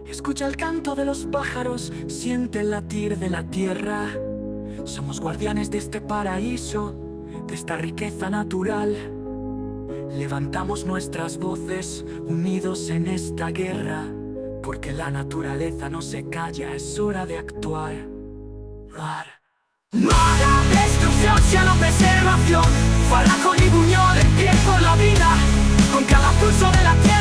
Escucha el canto de los pájaros, siente el latir de la tierra. Somos guardianes de este paraíso, de esta riqueza natural. Levantamos nuestras voces, unidos en esta guerra, porque la naturaleza no se calla, es hora de actuar. No a la destrucción, sino preservación. Faraco y Buñol en pie por la vida, con cada pulso de la tierra.